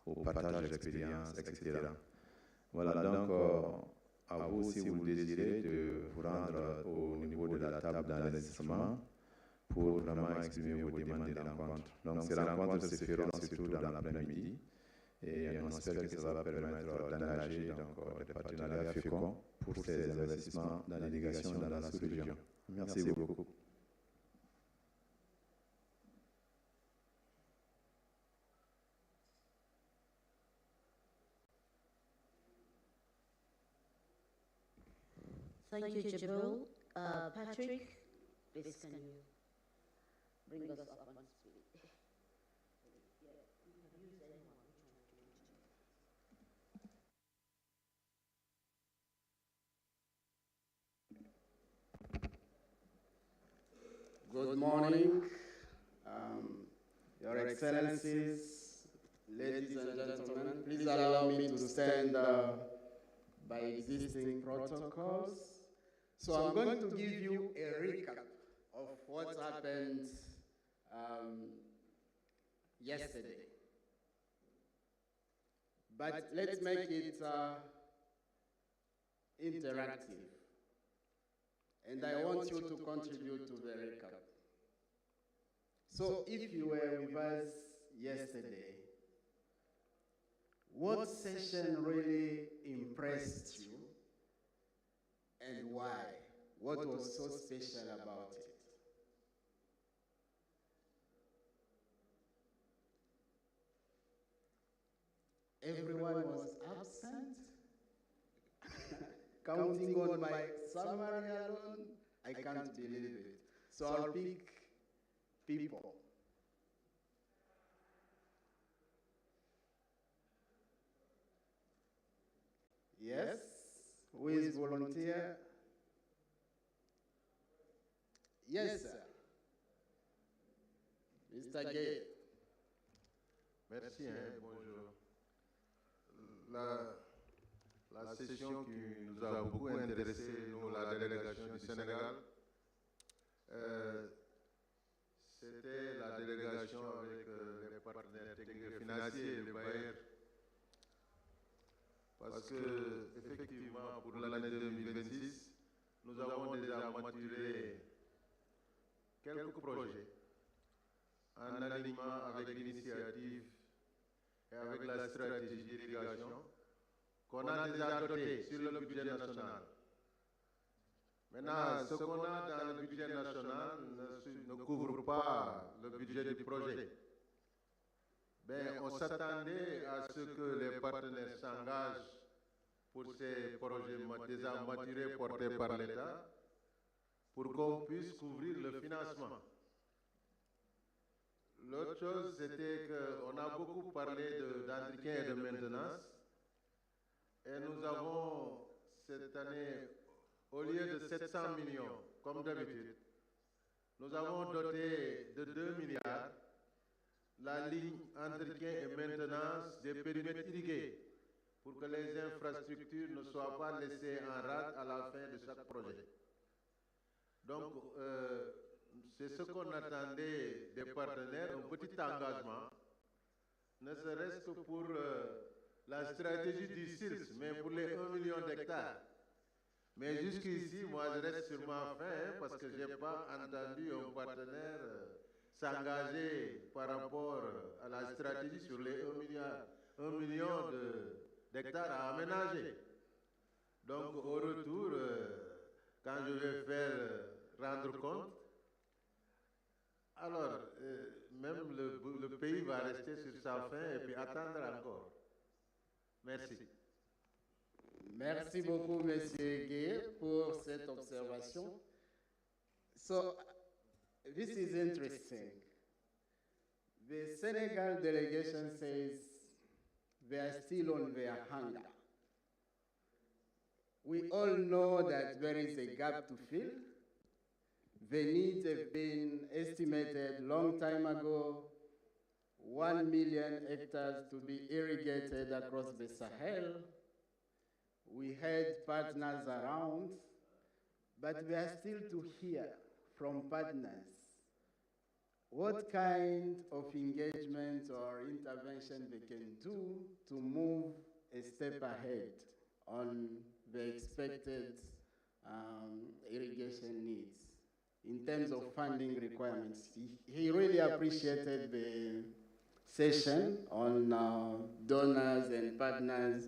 au partage d'expériences, etc. Voilà, donc à vous, si vous le désirez, de vous rendre au niveau de la table d'enregistrement pour vraiment exprimer vos demandes de rencontre. Donc ces rencontres se feront surtout dans l'après-midi et on espère que ça va permettre d'engager des partenariats féconds pour ces investissements dans l'irrigation dans la sous-région. Merci beaucoup. Thank you, Jabril. Patrick, please can you bring us up on speed? Good morning, Your Excellencies, ladies and gentlemen. Please allow me to stand by existing protocols. So I'm going to give you a recap of what happened yesterday. But let's make it interactive. And I want you to contribute to the recap. So if you were with us yesterday, what session really impressed you and why? What was so special about it? Everyone was absent. Counting on my summary alone, I can't believe it. So I'll pick people. Yes? Who is volunteer? Yes, sir. Mr. Gay. Merci, bonjour. La session qui nous a beaucoup intéressé, nous, la délégation du Sénégal, c'était la délégation avec les partenaires techniques et financiers et les bailleurs. Parce que, effectivement, pour l'année 2026, nous avons déjà maturé quelques projets en alignement avec l'initiative et avec la stratégie d'irrigation qu'on a déjà doté sur le budget national. Maintenant, ce qu'on a dans le budget national ne couvre pas le budget du projet. Ben, on s'attendait à ce que les partenaires s'engagent pour ces projets déjà maturés portés par l'État pour qu'on puisse couvrir le financement. L'autre chose, c'était qu'on a beaucoup parlé d'entretien et de maintenance. Et nous avons, cette année, au lieu de 700 millions, comme d'habitude, nous avons doté de 2 milliards la ligne entretien et maintenance des périmètres irrigués pour que les infrastructures ne soient pas laissées en rade à la fin de chaque projet. Donc, c'est ce qu'on attendait des partenaires, un petit engagement, ne serait-ce que pour la stratégie du CIRS, mais pour les 1 million d'hectares. Mais jusqu'ici, moi, je reste sur ma faim parce que je n'ai pas entendu un partenaire s'engager par rapport à la stratégie sur les 1 million d'hectares à aménager. Donc, au retour, quand je vais faire rendre compte, alors, même le pays va rester sur sa faim et puis attendre encore. Merci. Merci beaucoup, M. Gué, pour cette observation. So, this is interesting. The Senegal delegation says they are still on their hunger. We all know that there is a gap to fill. The needs have been estimated long time ago, 1 million hectares to be irrigated across the Sahel. We had partners around, but we are still to hear from partners what kind of engagement or intervention they can do to move a step ahead on the expected irrigation needs in terms of funding requirements. He really appreciated the session on donors and partners,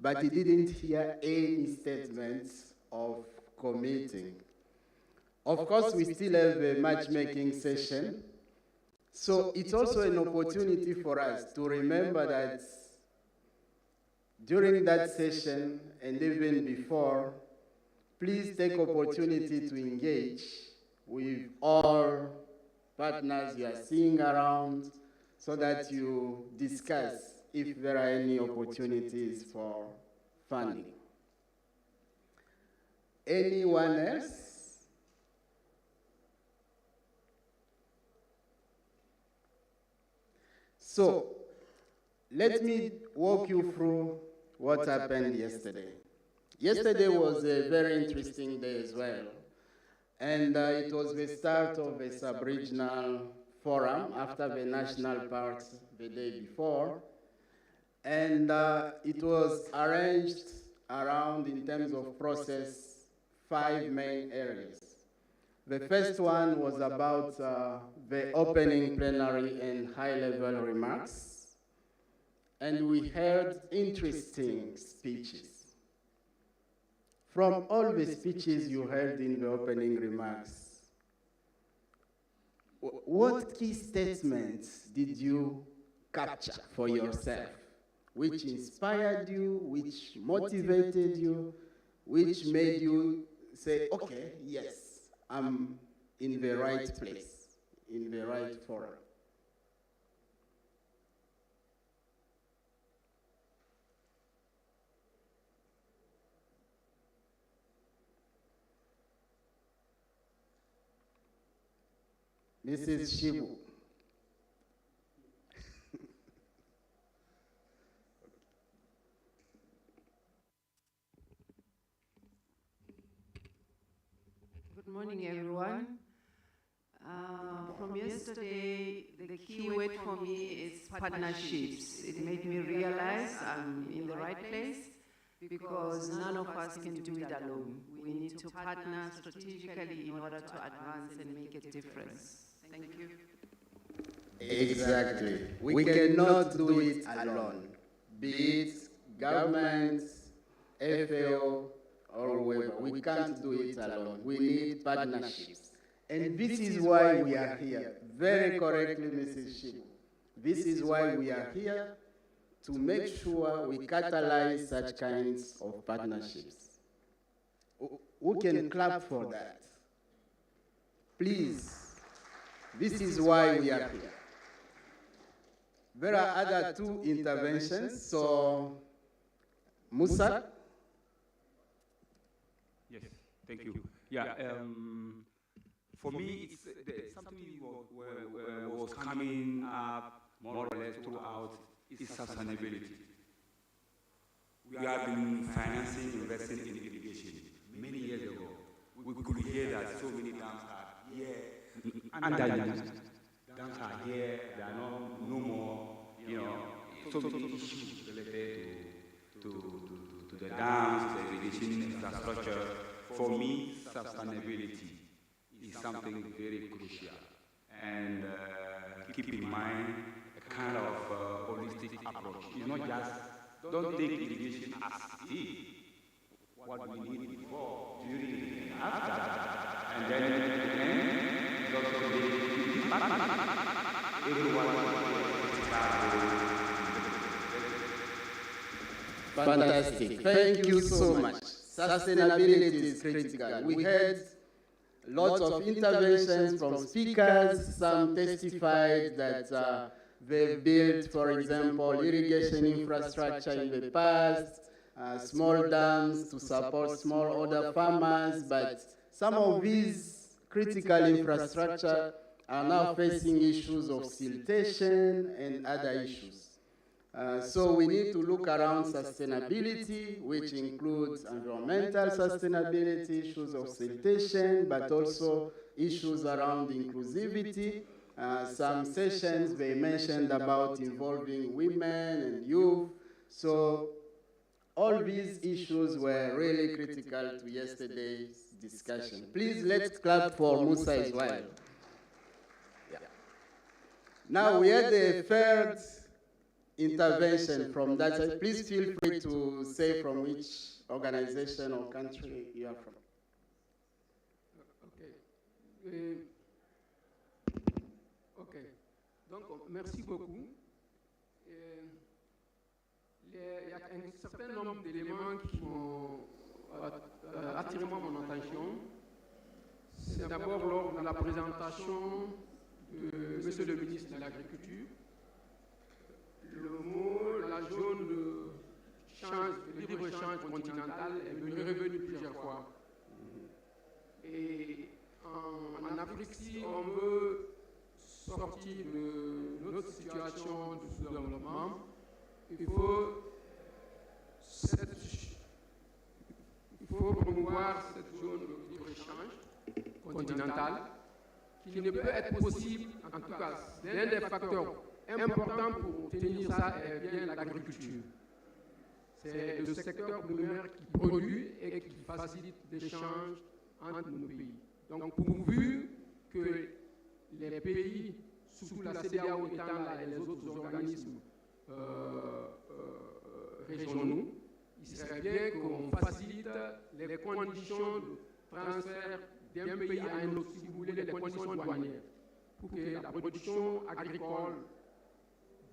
but he didn't hear any statements of committing. Of course, we still have a matchmaking session, so it's also an opportunity for us to remember that during that session and even before, please take opportunity to engage with all partners you are seeing around so that you discuss if there are any opportunities for funding. Anyone else? So, let me walk you through what happened yesterday. Yesterday was a very interesting day as well. And it was the start of a sub-regional forum after the national part the day before. And it was arranged around, in terms of process, 5 main areas. The first one was about the opening plenary and high-level remarks. And we heard interesting speeches. From all the speeches you heard in the opening remarks, what key statements did you capture for yourself? Which inspired you, which motivated you, which made you say, okay, yes, I'm in the right place, in the right forum? Mrs. Shibu. Good morning, everyone. From yesterday, the key word for me is partnerships. It made me realize I'm in the right place because none of us can do it alone. We need to partner strategically in order to advance and make a difference. Thank you. Exactly. We cannot do it alone, be it governments, FAO, or whoever. We can't do it alone. We need partnerships. And this is why we are here. Very correctly, Mrs. Shibu. This is why we are here, to make sure we catalyze such kinds of partnerships. Who can clap for that? Please. This is why we are here. There are other 2 interventions, so Musa? Yes, thank you. Yeah, for me, it's something was coming up more or less throughout is sustainability. We have been financing, investing in irrigation many years ago. We could hear that so many dams are here, underused. Dams are here, there are no more, so many issues related to the dams, the irrigation infrastructure. For me, sustainability is something very crucial. And keep in mind a kind of holistic approach. It's not just, don't take irrigation as it is. What we need before, during, and after. And then at the end, it's also the partnership. Everyone Fantastic. Thank you so much. Sustainability is critical. We had lots of interventions from speakers. Some testified that they've built, for example, irrigation infrastructure in the past, small dams to support smallholder farmers, but some of these critical infrastructure are now facing issues of siltation and other issues. So we need to look around sustainability, which includes environmental sustainability, issues of siltation, but also issues around inclusivity, Some sessions they mentioned about involving women and youth. So all these issues were really critical to yesterday's discussion. Please let's clap for Musa as well. Yeah. Now we had the third intervention from that side. Please feel free to say from which organization or country you are from. Ok. Donc, merci beaucoup. Il y a un certain nombre d'éléments qui ont attiré mon attention. C'est d'abord lors de la présentation de Monsieur le ministre de l'Agriculture. Le mot, la zone de libre-échange continental est revenu plusieurs fois. Et en Afrique, si on veut sortir de notre situation de sous-développement, il faut promouvoir cette zone de libre-échange continentale qui ne peut être possible, en tout cas, l'un des facteurs importants pour obtenir ça est bien l'agriculture. C'est le secteur primaire qui produit et qui facilite l'échange entre nos pays. Donc, pourvu que les pays sous la CEDEAO étant là et les autres organismes régionaux, il serait bien qu'on facilite les conditions de transfert d'un pays à un autre, si vous voulez, les conditions douanières, pour que la production agricole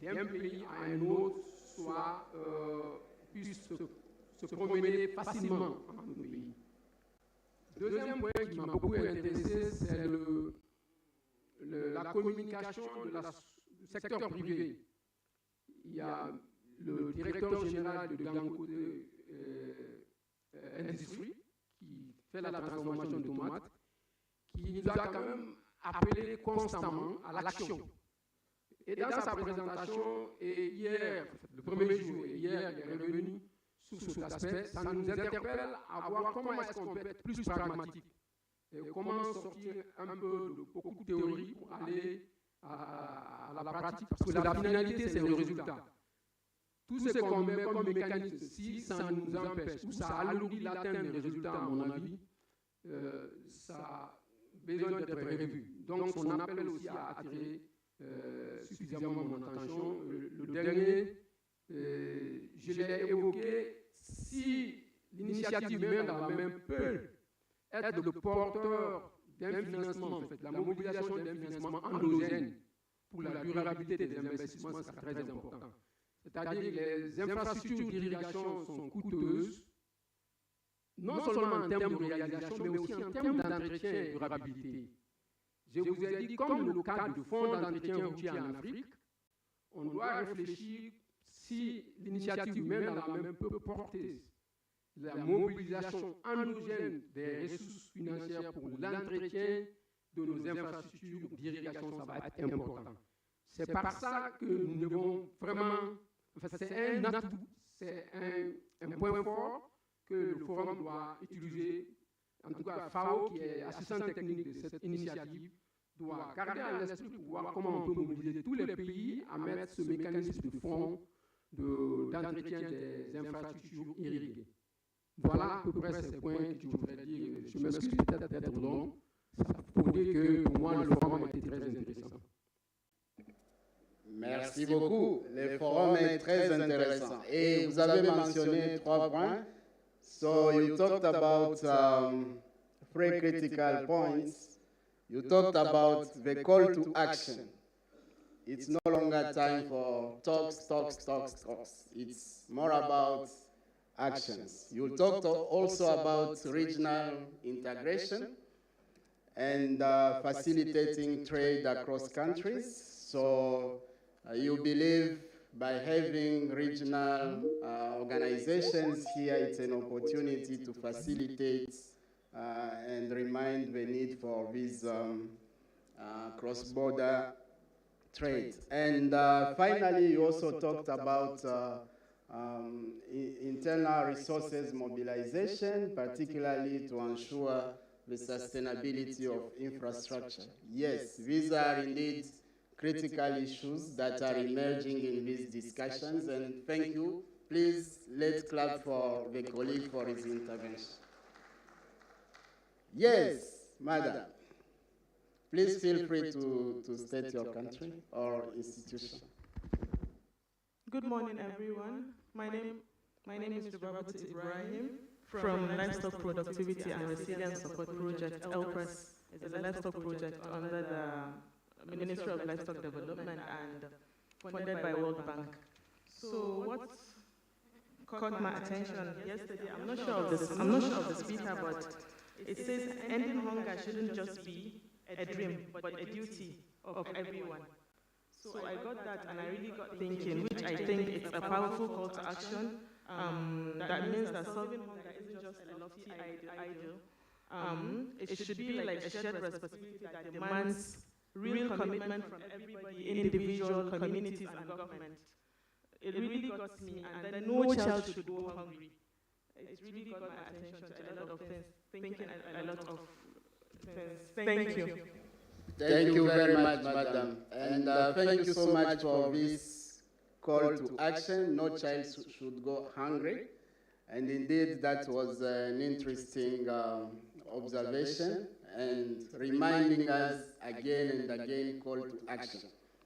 d'un pays à un autre puisse se promener facilement entre nos pays. Deuxième point qui m'a beaucoup intéressé, c'est la communication du secteur privé. Il y a le directeur général de Dangote Industrie qui fait la transformation de tomates, qui nous a quand même appelé constamment à l'action. Et dans sa présentation, et hier, le premier jour, et hier, il est revenu sur cet aspect, ça nous interpelle à voir comment est-ce qu'on peut être plus pragmatique, et comment sortir un peu de beaucoup de théorie pour aller à la pratique, parce que la finalité, c'est le résultat. Tout ce qu'on met comme mécanisme, si ça nous empêche, ou ça alourdit l'atteinte des résultats, à mon avis, ça a besoin d'être revu. Donc, on appelle aussi à attirer suffisamment mon attention. Le dernier, je l'ai évoqué, si l'initiative même dans la main peut être le porteur d'un financement, en fait, la mobilisation d'un financement endogène pour la durabilité des investissements, c'est très important. C'est-à-dire que les infrastructures d'irrigation sont coûteuses, non seulement en termes de réalisation, mais aussi en termes d'entretien et de durabilité. Je vous ai dit, comme le cas du fonds d'entretien routier en Afrique, on doit réfléchir si l'initiative humaine dans la main peut porter la mobilisation endogène des ressources financières pour l'entretien de nos infrastructures d'irrigation, ça va être important. C'est par ça que nous devons vraiment, c'est un atout, c'est un point fort que le forum doit utiliser. En tout cas, FAO, qui est assistant technique de cette initiative, doit garder à l'esprit pour voir comment on peut mobiliser tous les pays à mettre ce mécanisme de fonds d'entretien des infrastructures irriguées. Voilà à peu près ces points que je voudrais dire. Je m'excuse peut-être d'être long, pour dire que pour moi, le forum a été très intéressant. Merci beaucoup. Le forum est très intéressant. Et vous avez mentionné 3 points. So you talked about 3 critical points. You talked about the call to action. It's no longer time for talks. It's more about actions. You talked also about regional integration and facilitating trade across countries. So you believe by having regional organizations here, it's an opportunity to facilitate and remind the need for this cross-border trade. And finally, you also talked about internal resources mobilization, particularly to ensure the sustainability of infrastructure. Yes, these are indeed critical issues that are emerging in these discussions, and thank you. Please, let's clap for the colleague for his intervention. Yes, madam. Please feel free to state your country or institution. Good morning, everyone. My name is Robert Ibrahim from Livestock Productivity and Resilience Support Project, LPRES. It's a livestock project under the Ministry of Livestock Development and funded by World Bank. So what caught my attention yesterday, I'm not sure of the speaker, but it says ending hunger shouldn't just be a dream, but a duty of everyone. So I got that, and I really got thinking, which I think it's a powerful call to action. That means that solving hunger isn't just a lofty ideal. It should be like a shared responsibility that demands real commitment from everybody, individual, communities, and government. It really got me, and then no child should go hungry. It really got my attention to a lot of things, thinking a lot of things. Thank you. Thank you very much, madam. And thank you so much for this call to action. No child should go hungry. And indeed, that was an interesting observation and reminding us again and again call to action.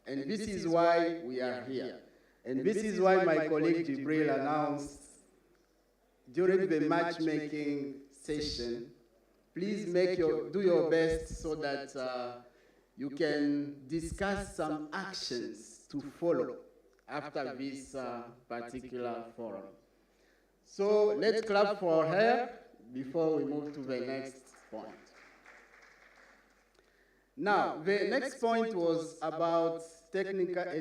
And this is why we are here. And this is why my colleague Jibril announced during the matchmaking session, please do your best so that you can discuss some actions to follow after this particular forum. So let's clap for her before we move to the next point. Now, the next point was about a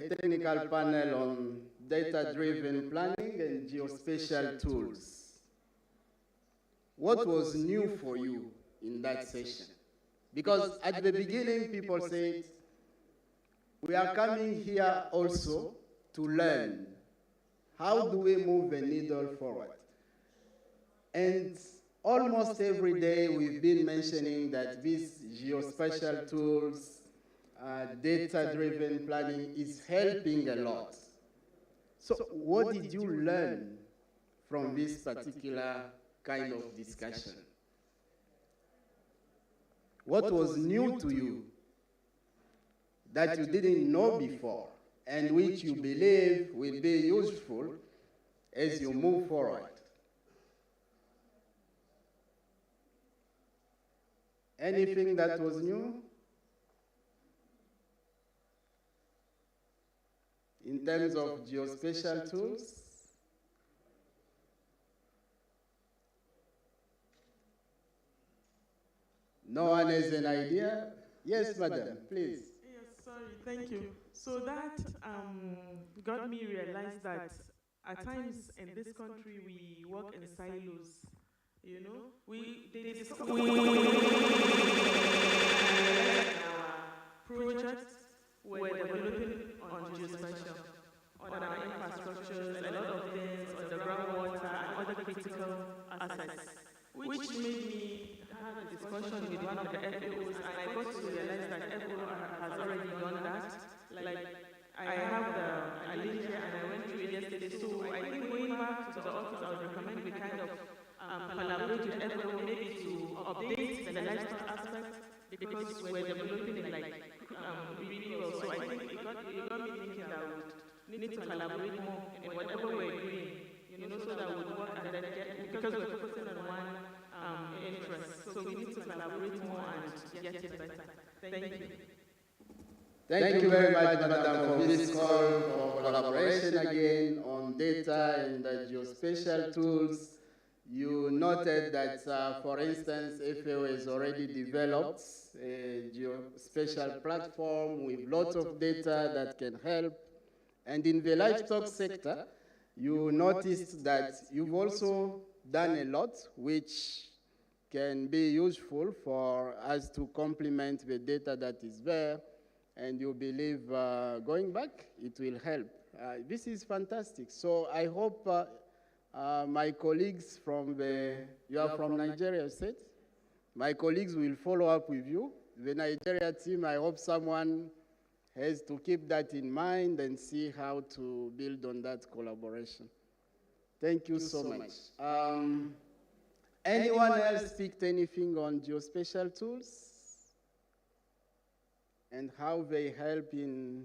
technical panel on data-driven planning and geospatial tools. What was new for you in that session? Because at the beginning, people said, we are coming here also to learn. How do we move the needle forward? And almost every day, we've been mentioning that these geospatial tools, data-driven planning is helping a lot. So what did you learn from this particular kind of discussion? What was new to you that you didn't know before and which you believe will be useful as you move forward? Anything that was new? In terms of geospatial tools? No one has an idea? Yes, madam, please. Yes, sorry, thank you. So that got me realize that at times in this country we work in silos. You know, projects we're developing on geospatial, on our infrastructures, a lot of things, on the groundwater and other critical assets, which made me have a discussion with one of the FAOs, and I got to realize that FAO has already done that. Like, I have a link here, and I went through it yesterday, so I think going back to the office, I would recommend we kind of collaborate with FAO maybe to update the livestock aspect, because we're developing it really well. So I think it got me thinking that we need to collaborate more in whatever we're doing, so that we work and then because we're focusing on one interest. So we need to collaborate more and get it better. Thank you. Thank you very much, madam, for this call for collaboration again on data and geospatial tools. You noted that, for instance, FAO has already developed a geospatial platform with lots of data that can help. And in the livestock sector, you noticed that you've also done a lot, which can be useful for us to complement the data that is there. And you believe going back, it will help. This is fantastic. So I hope my colleagues from you are from Nigeria, you said? My colleagues will follow up with you. The Nigeria team, I hope someone has to keep that in mind and see how to build on that collaboration. Thank you so much. Anyone else picked anything on geospatial tools and how they help in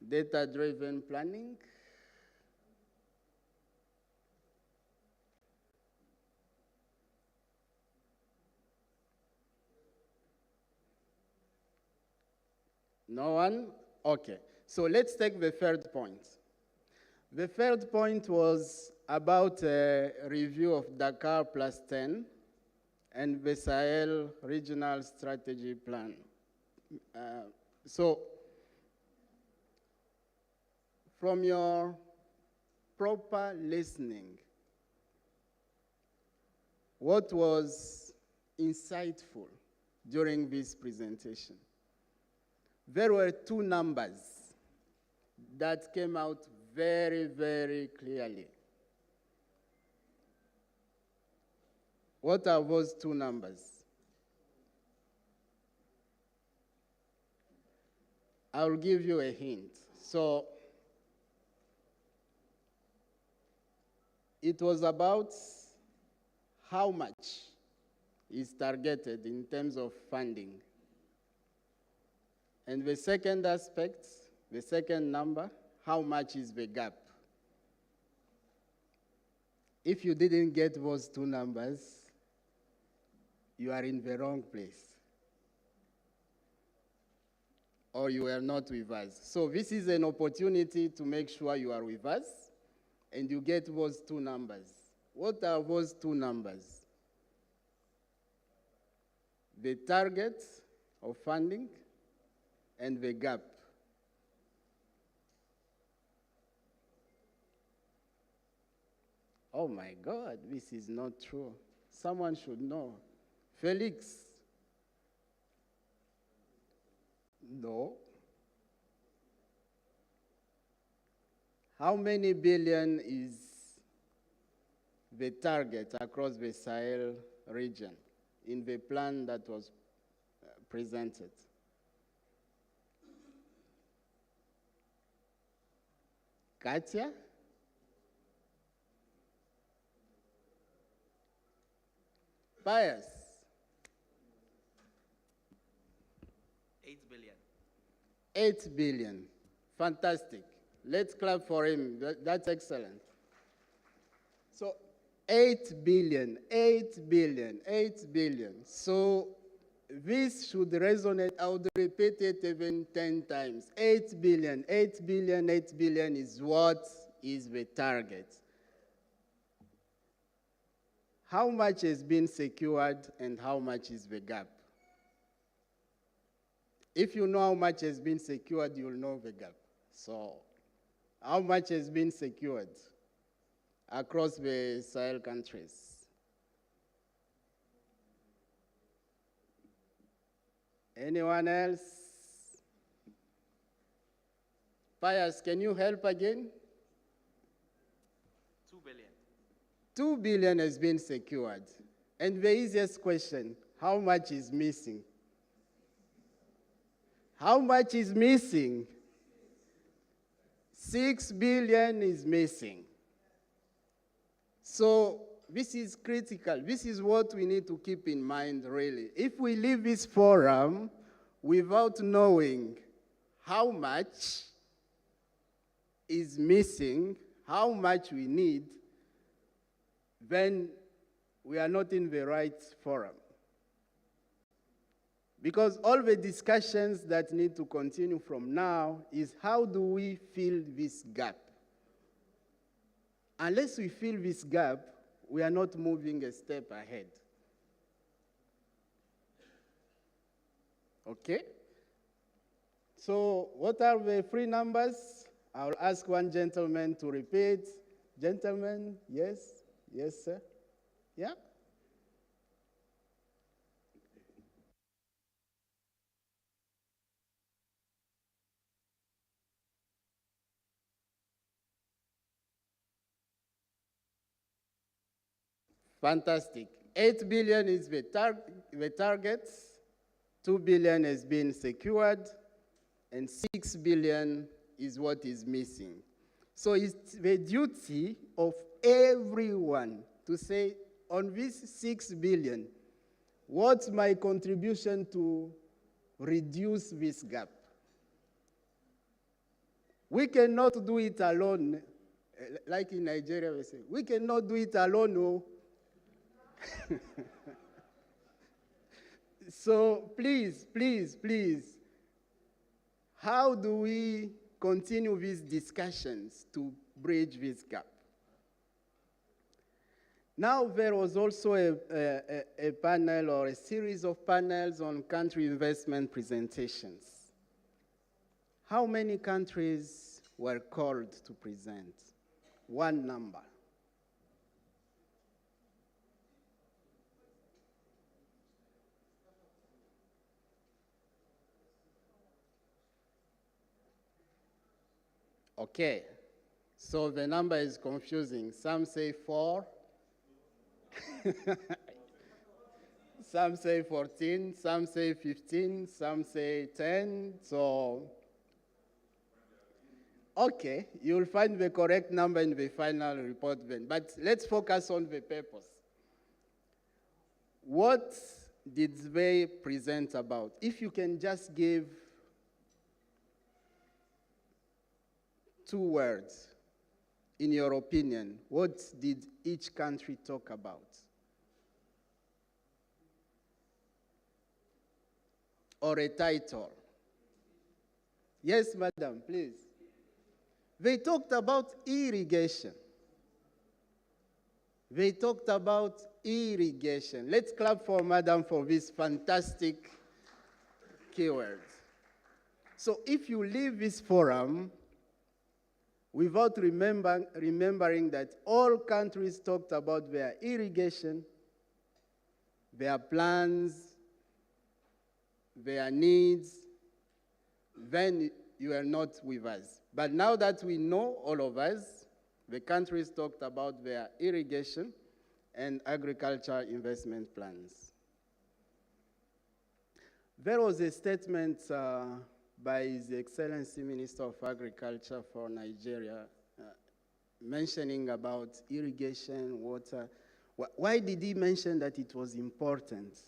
data-driven planning? No one? Okay. So let's take the third point. The third point was about a review of Dakar Plus 10 and the Sahel Regional Strategy Plan. So from your proper listening, what was insightful during this presentation? There were two numbers that came out very, very clearly. What are those two numbers? I'll give you a hint. So it was about how much is targeted in terms of funding. And the second aspect, the second number, how much is the gap? If you didn't get those two numbers, you are in the wrong place. Or you are not with us. So this is an opportunity to make sure you are with us and you get those two numbers. What are those two numbers? The target of funding and the gap. Oh my God, this is not true. Someone should know. Felix? No. How many billion is the target across the Sahel region in the plan that was presented? Katia? Pius? 8 billion. 8 billion. Fantastic. Let's clap for him. That's excellent. So 8 billion, 8 billion, 8 billion. So this should resonate. I would repeat it even 10 times. 8 billion, 8 billion, 8 billion is what is the target. How much has been secured and how much is the gap? If you know how much has been secured, you'll know the gap. So, how much has been secured across the Sahel countries? Anyone else? Pius, can you help again? 2 billion. 2 billion has been secured. And the easiest question, how much is missing? How much is missing? 6 billion is missing. So this is critical. This is what we need to keep in mind, really. If we leave this forum without knowing how much is missing, how much we need, then we are not in the right forum. Because all the discussions that need to continue from now is how do we fill this gap? Unless we fill this gap, we are not moving a step ahead. Okay? So what are the three numbers? I'll ask one gentleman to repeat. Gentlemen, yes? Yes, sir? Yeah? Fantastic. 8 billion is the target, 2 billion has been secured, and 6 billion is what is missing. So it's the duty of everyone to say, on this 6 billion, what's my contribution to reduce this gap? We cannot do it alone. Like in Nigeria, we say, we cannot do it alone, no. So please, please, please, how do we continue these discussions to bridge this gap? Now there was also a panel or a series of panels on country investment presentations. How many countries were called to present? One number. Okay, so the number is confusing. Some say 4, some say 14, some say 15, some say 10, so okay, you'll find the correct number in the final report then. But let's focus on the purpose. What did they present about? If you can just give 2 words, in your opinion, what did each country talk about? Or a title? Yes, madam, please. They talked about irrigation. They talked about irrigation. Let's clap for madam for this fantastic keyword. So if you leave this forum without remembering that all countries talked about their irrigation, their plans, their needs, then you are not with us. But now that we know, all of us, the countries talked about their irrigation and agriculture investment plans. There was a statement by His Excellency Minister of Agriculture for Nigeria mentioning about irrigation, water. Why did he mention that it was important?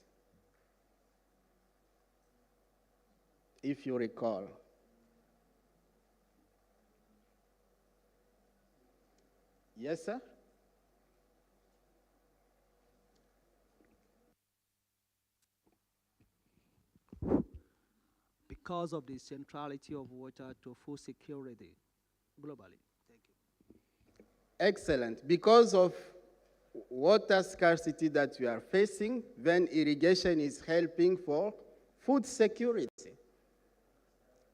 If you recall. Yes, sir? Because of the centrality of water to food security globally. Thank you. Excellent. Because of water scarcity that we are facing, then irrigation is helping for food security.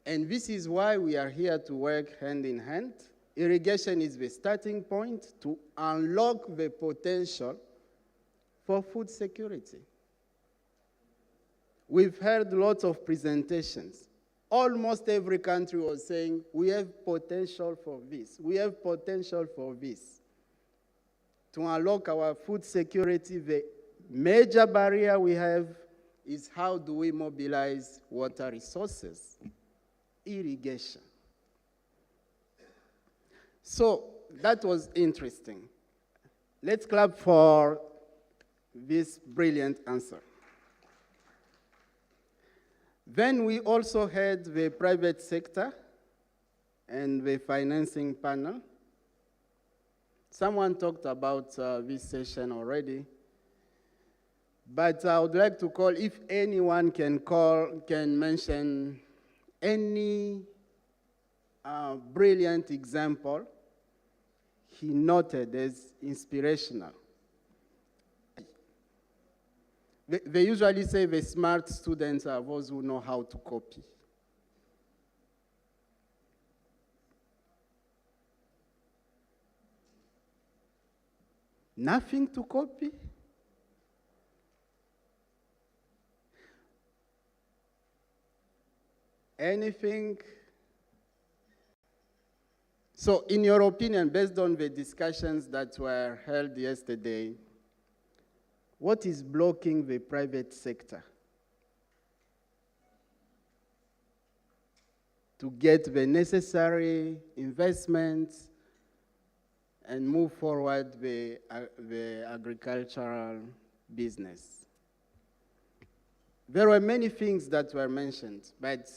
And this is why we are here to work hand in hand. Irrigation is the starting point to unlock the potential for food security. We've heard lots of presentations. Almost every country was saying, we have potential for this. We have potential for this. To unlock our food security, the major barrier we have is how do we mobilize water resources? Irrigation. So that was interesting. Let's clap for this brilliant answer. Then we also had the private sector and the financing panel. Someone talked about this session already. But I would like to call, if anyone can mention any brilliant example he noted as inspirational. They usually say the smart students are those who know how to copy. Nothing to copy? Anything? So in your opinion, based on the discussions that were held yesterday, what is blocking the private sector to get the necessary investments and move forward the agricultural business? There were many things that were mentioned, but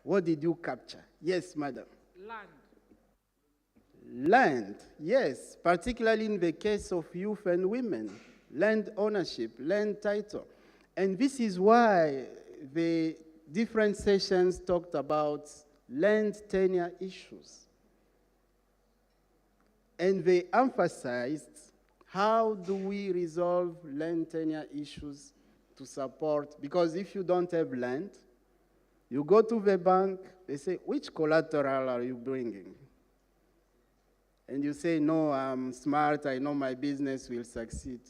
what did you capture? Yes, madam. Land. Land, yes, particularly in the case of youth and women. Land ownership, land title. And this is why the different sessions talked about land tenure issues. And they emphasized how do we resolve land tenure issues to support, because if you don't have land, you go to the bank, they say, which collateral are you bringing? And you say, no, I'm smart, I know my business will succeed.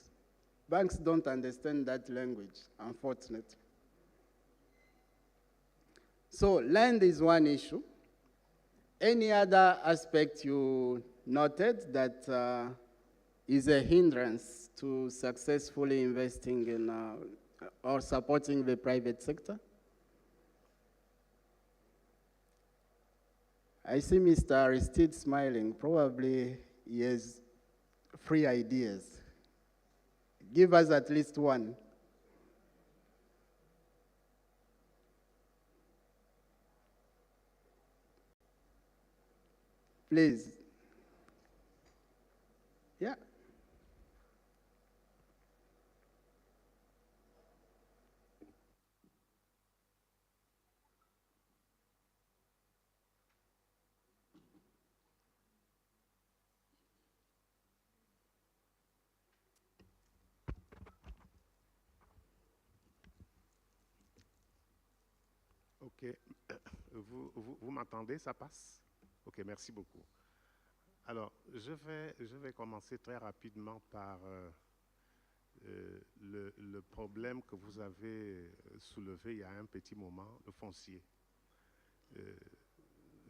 Banks don't understand that language, unfortunately. So land is one issue. Any other aspect you noted that is a hindrance to successfully investing in or supporting the private sector? I see Mr. Aristide smiling. Probably he has 3 ideas. Give us at least one. Please. Yeah. Ok. Vous m'entendez, ça passe? Ok, merci beaucoup. Alors, je vais commencer très rapidement par le problème que vous avez soulevé il y a un petit moment, le foncier.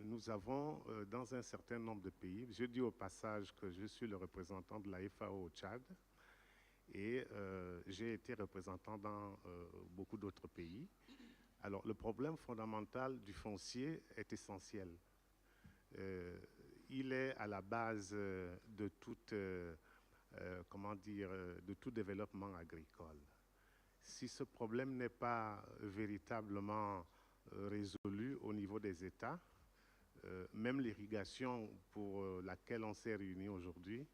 Nous avons dans un certain nombre de pays, je dis au passage que je suis le représentant de la FAO au Tchad, et j'ai été représentant dans beaucoup d'autres pays. Alors, le problème fondamental du foncier est essentiel. Il est à la base de toute, de tout développement agricole. Si ce problème n'est pas véritablement résolu au niveau des États, même l'irrigation pour laquelle on s'est réunis aujourd'hui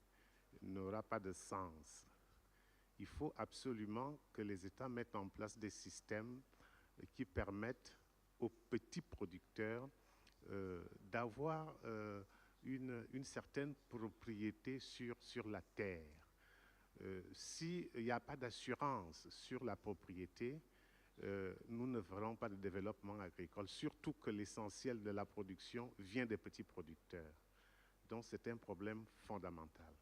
n'aura pas de sens. Il faut absolument que les États mettent en place des systèmes qui permettent aux petits producteurs d'avoir une certaine propriété sur la terre. S'il n'y a pas d'assurance sur la propriété, nous ne verrons pas de développement agricole, surtout que l'essentiel de la production vient des petits producteurs. Donc c'est un problème fondamental.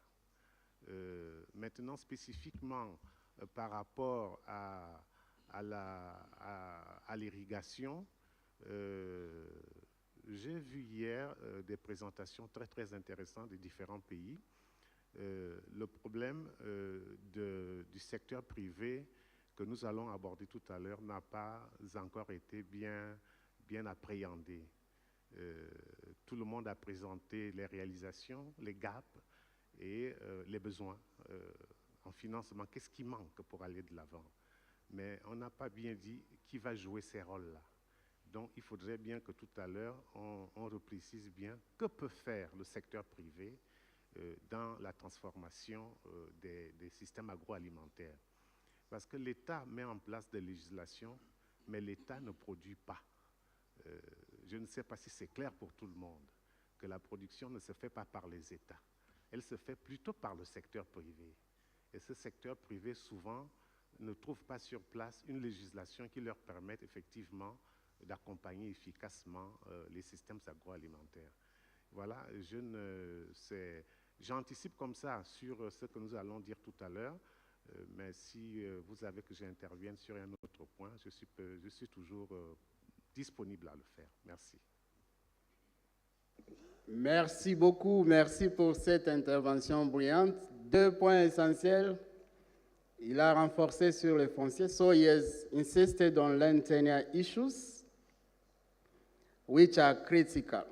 Maintenant, spécifiquement par rapport à l'irrigation, j'ai vu hier des présentations très intéressantes des différents pays. Le problème du secteur privé que nous allons aborder tout à l'heure n'a pas encore été bien appréhendé. Tout le monde a présenté les réalisations, les gaps et les besoins en financement. Qu'est-ce qui manque pour aller de l'avant? Mais on n'a pas bien dit qui va jouer ces rôles-là. Donc, il faudrait bien que tout à l'heure, on reprécise bien que peut faire le secteur privé dans la transformation des systèmes agroalimentaires. Parce que l'État met en place des législations, mais l'État ne produit pas. Je ne sais pas si c'est clair pour tout le monde, que la production ne se fait pas par les États. Elle se fait plutôt par le secteur privé. Et ce secteur privé, souvent, ne trouve pas sur place une législation qui leur permette effectivement d'accompagner efficacement les systèmes agroalimentaires. Voilà, j'anticipe comme ça sur ce que nous allons dire tout à l'heure, mais si vous avez que j'intervienne sur un autre point, je suis toujours disponible à le faire. Merci. Merci beaucoup, merci pour cette intervention brillante. 2 points essentiels. Il a renforcé sur le foncier, so he has insisted on land tenure issues, which are critical,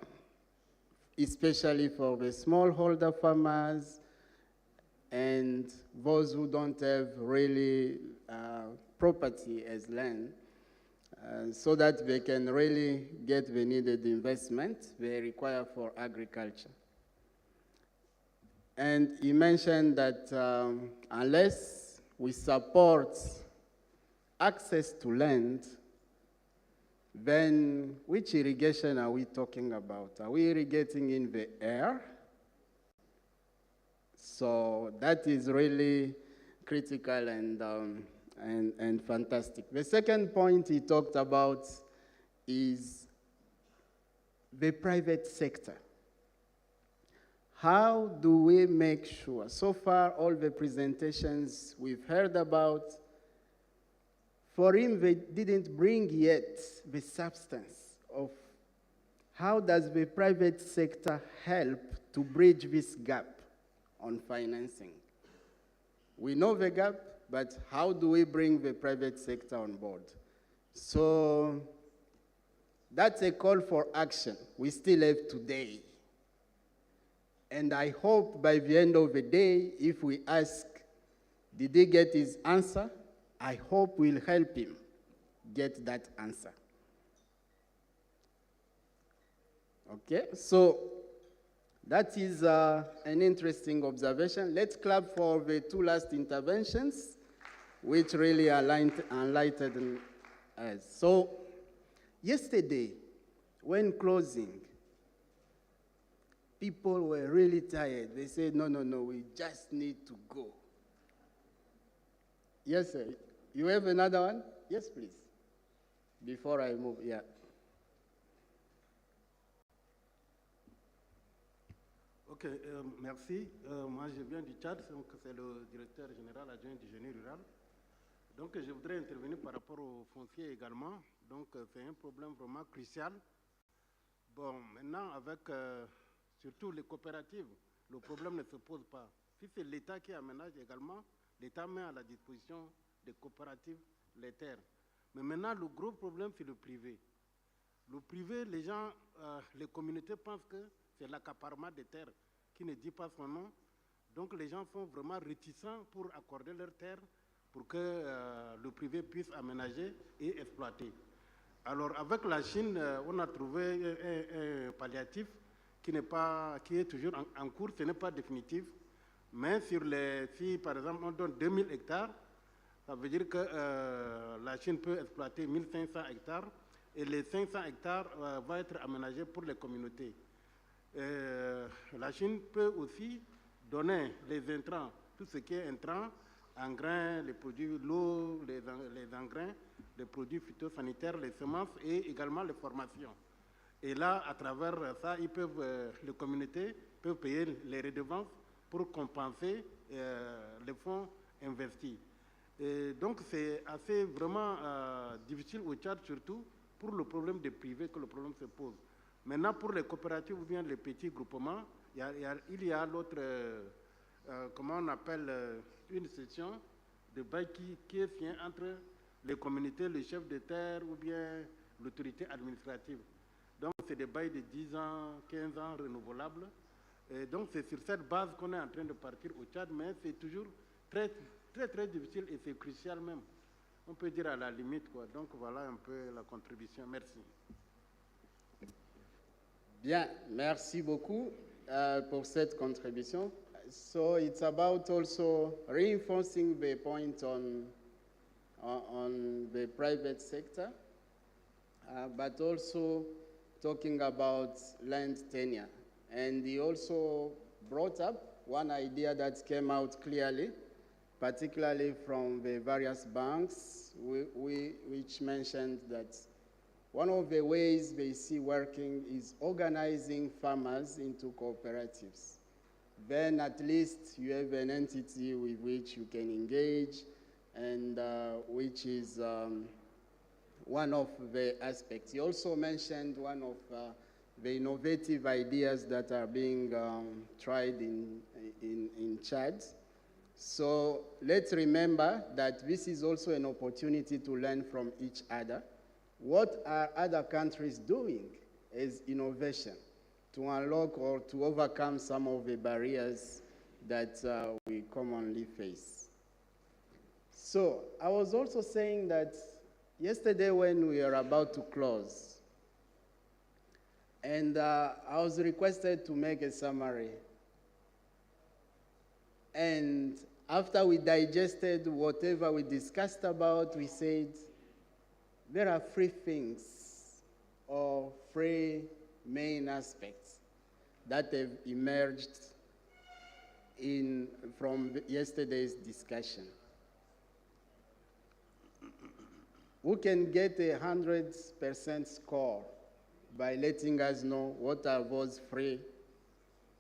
especially for the smallholder farmers and those who don't have really property as land, so that they can really get the needed investment they require for agriculture. And he mentioned that unless we support access to land, then which irrigation are we talking about? Are we irrigating in the air? So that is really critical and fantastic. The second point he talked about is the private sector. How do we make sure? So far, all the presentations we've heard about, for him, they didn't bring yet the substance of how does the private sector help to bridge this gap on financing. We know the gap, but how do we bring the private sector on board? So that's a call for action we still have today. And I hope by the end of the day, if we ask, did he get his answer? I hope we'll help him get that answer. Okay, so that is an interesting observation. Let's clap for the two last interventions, which really enlightened us. So yesterday, when closing, people were really tired. They said, no, we just need to go. Yes, sir. You have another one? Yes, please. Before I move, yeah. Ok, merci. Moi, je viens du Tchad, donc c'est le directeur général adjoint du génie rural. Donc, je voudrais intervenir par rapport au foncier également. Donc, c'est un problème vraiment crucial. Bon, maintenant, avec surtout les coopératives, le problème ne se pose pas. Si c'est l'État qui aménage également, l'État met à la disposition des coopératives les terres. Mais maintenant, le gros problème, c'est le privé. Le privé, les gens, les communautés pensent que c'est l'accaparement des terres qui ne dit pas son nom. Donc, les gens sont vraiment réticents pour accorder leurs terres pour que le privé puisse aménager et exploiter. Alors, avec la Chine, on a trouvé un palliatif qui est toujours en cours, ce n'est pas définitif, mais si par exemple on donne 2000 hectares, ça veut dire que la Chine peut exploiter 1500 hectares et les 500 hectares vont être aménagés pour les communautés. La Chine peut aussi donner les intrants, tout ce qui est intrants, engrais, les produits, l'eau, les engrais, les produits phytosanitaires, les semences et également les formations. Et là, à travers ça, les communautés peuvent payer les redevances pour compenser les fonds investis. Et donc, c'est assez vraiment difficile au Tchad, surtout pour le problème des privés que le problème se pose. Maintenant, pour les coopératives ou bien les petits groupements, il y a l'autre, comment on appelle, une session de bail qui est signée entre les communautés, le chef de terre ou bien l'autorité administrative. Donc, c'est des bails de 10 ans, 15 ans renouvelables. Et donc, c'est sur cette base qu'on est en train de partir au Tchad, mais c'est toujours très, très, très difficile et c'est crucial même. On peut dire à la limite, quoi. Donc, voilà un peu la contribution. Merci. Bien, merci beaucoup pour cette contribution. So, it's about also reinforcing the point on the private sector, but also talking about land tenure. And he also brought up one idea that came out clearly, particularly from the various banks, which mentioned that one of the ways they see working is organizing farmers into cooperatives. Then at least you have an entity with which you can engage, and which is one of the aspects. He also mentioned one of the innovative ideas that are being tried in Chad. So let's remember that this is also an opportunity to learn from each other. What are other countries doing as innovation to unlock or to overcome some of the barriers that we commonly face? So I was also saying that yesterday when we were about to close, and I was requested to make a summary. And after we digested whatever we discussed about, we said, there are three things or three main aspects that have emerged from yesterday's discussion. Who can get 100% score by letting us know what are those three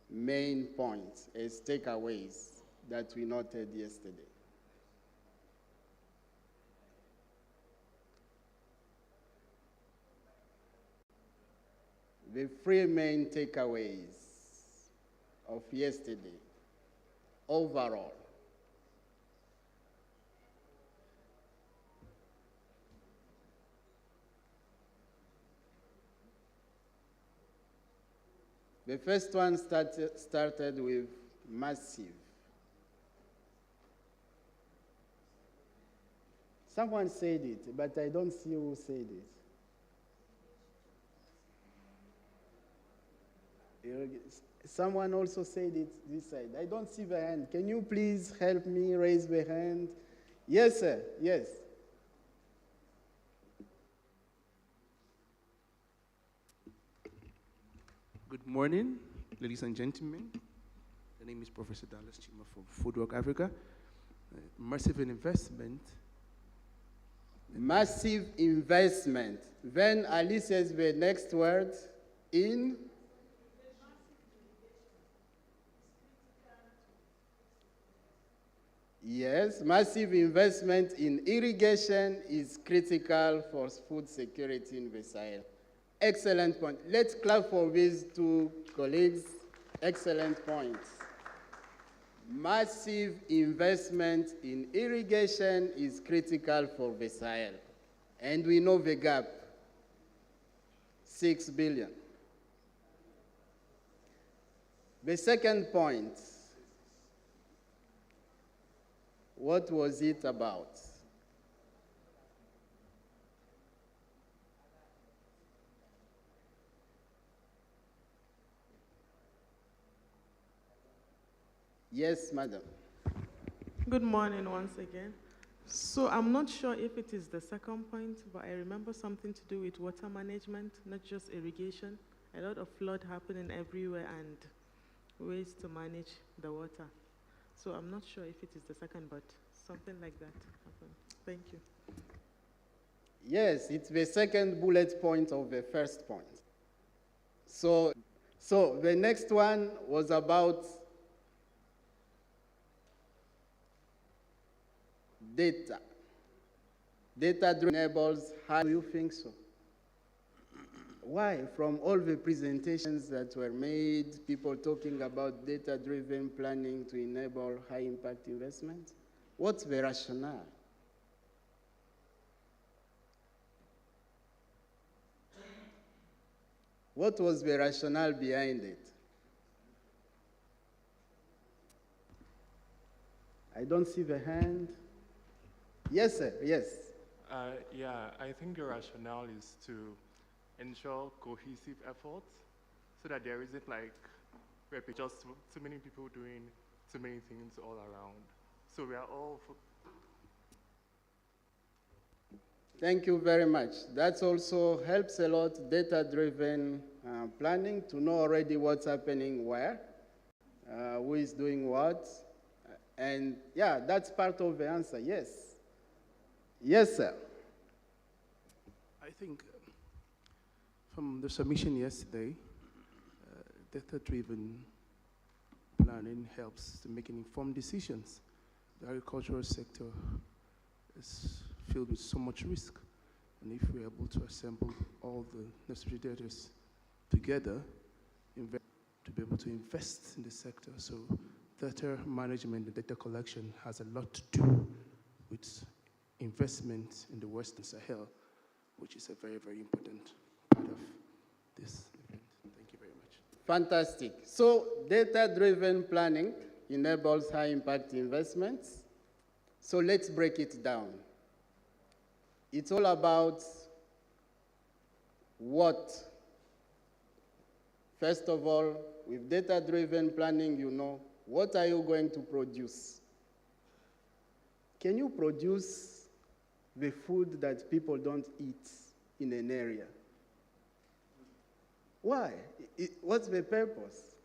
main points as takeaways that we noted yesterday? The three main takeaways of yesterday, overall. The first one started with massive. Someone said it, but I don't see who said it. Someone also said it this side. I don't see the hand. Can you please help me raise the hand? Yes, sir. Yes. Good morning, ladies and gentlemen. The name is Professor Dallas Chima from Foodwork Africa. Massive investment. Massive investment. Then Ali says the next word in. Yes, massive investment in irrigation is critical for food security in the Sahel. Excellent point. Let's clap for these two colleagues. Excellent points. Massive investment in irrigation is critical for the Sahel. And we know the gap, 6 billion. The second point, what was it about? Yes, madam. Good morning once again. So I'm not sure if it is the second point, but I remember something to do with water management, not just irrigation. A lot of flood happening everywhere and ways to manage the water. So I'm not sure if it is the second, but something like that happened. Thank you. Yes, it's the second bullet point of the first point. So the next one was about data. Data-driven enables, how do you think so? Why? From all the presentations that were made, people talking about data-driven planning to enable high-impact investment, what's the rationale? What was the rationale behind it? I don't see the hand. Yes, sir, yes. Yeah, I think the rationale is to ensure cohesive efforts so that there isn't like just too many people doing too many things all around. So we are all... Thank you very much. That also helps a lot, data-driven planning, to know already what's happening where, who is doing what. And yeah, that's part of the answer, yes. Yes, sir. I think from the submission yesterday, data-driven planning helps to making informed decisions. The agricultural sector is filled with so much risk. And if we're able to assemble all the necessary data together, to be able to invest in the sector, so data management and data collection has a lot to do with investment in the Western Sahel, which is a very, very important part of this event. Thank you very much. Fantastic. So data-driven planning enables high-impact investments. So let's break it down. It's all about what? First of all, with data-driven planning, you know, what are you going to produce? Can you produce the food that people don't eat in an area? Why? What's the purpose?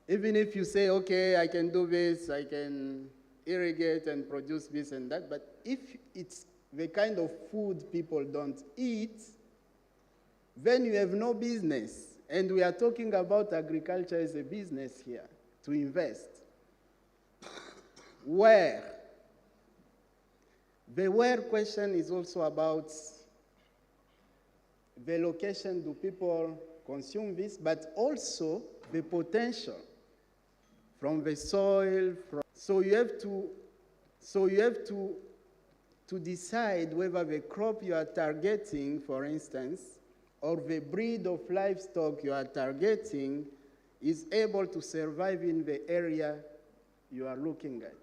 Even if you say, okay, I can do this, I can irrigate and produce this and that, but if it's the kind of food people don't eat, then you have no business. And we are talking about agriculture as a business here, to invest. Where? The where question is also about the location, do people consume this, but also the potential from the soil. So you have to decide whether the crop you are targeting, for instance, or the breed of livestock you are targeting is able to survive in the area you are looking at.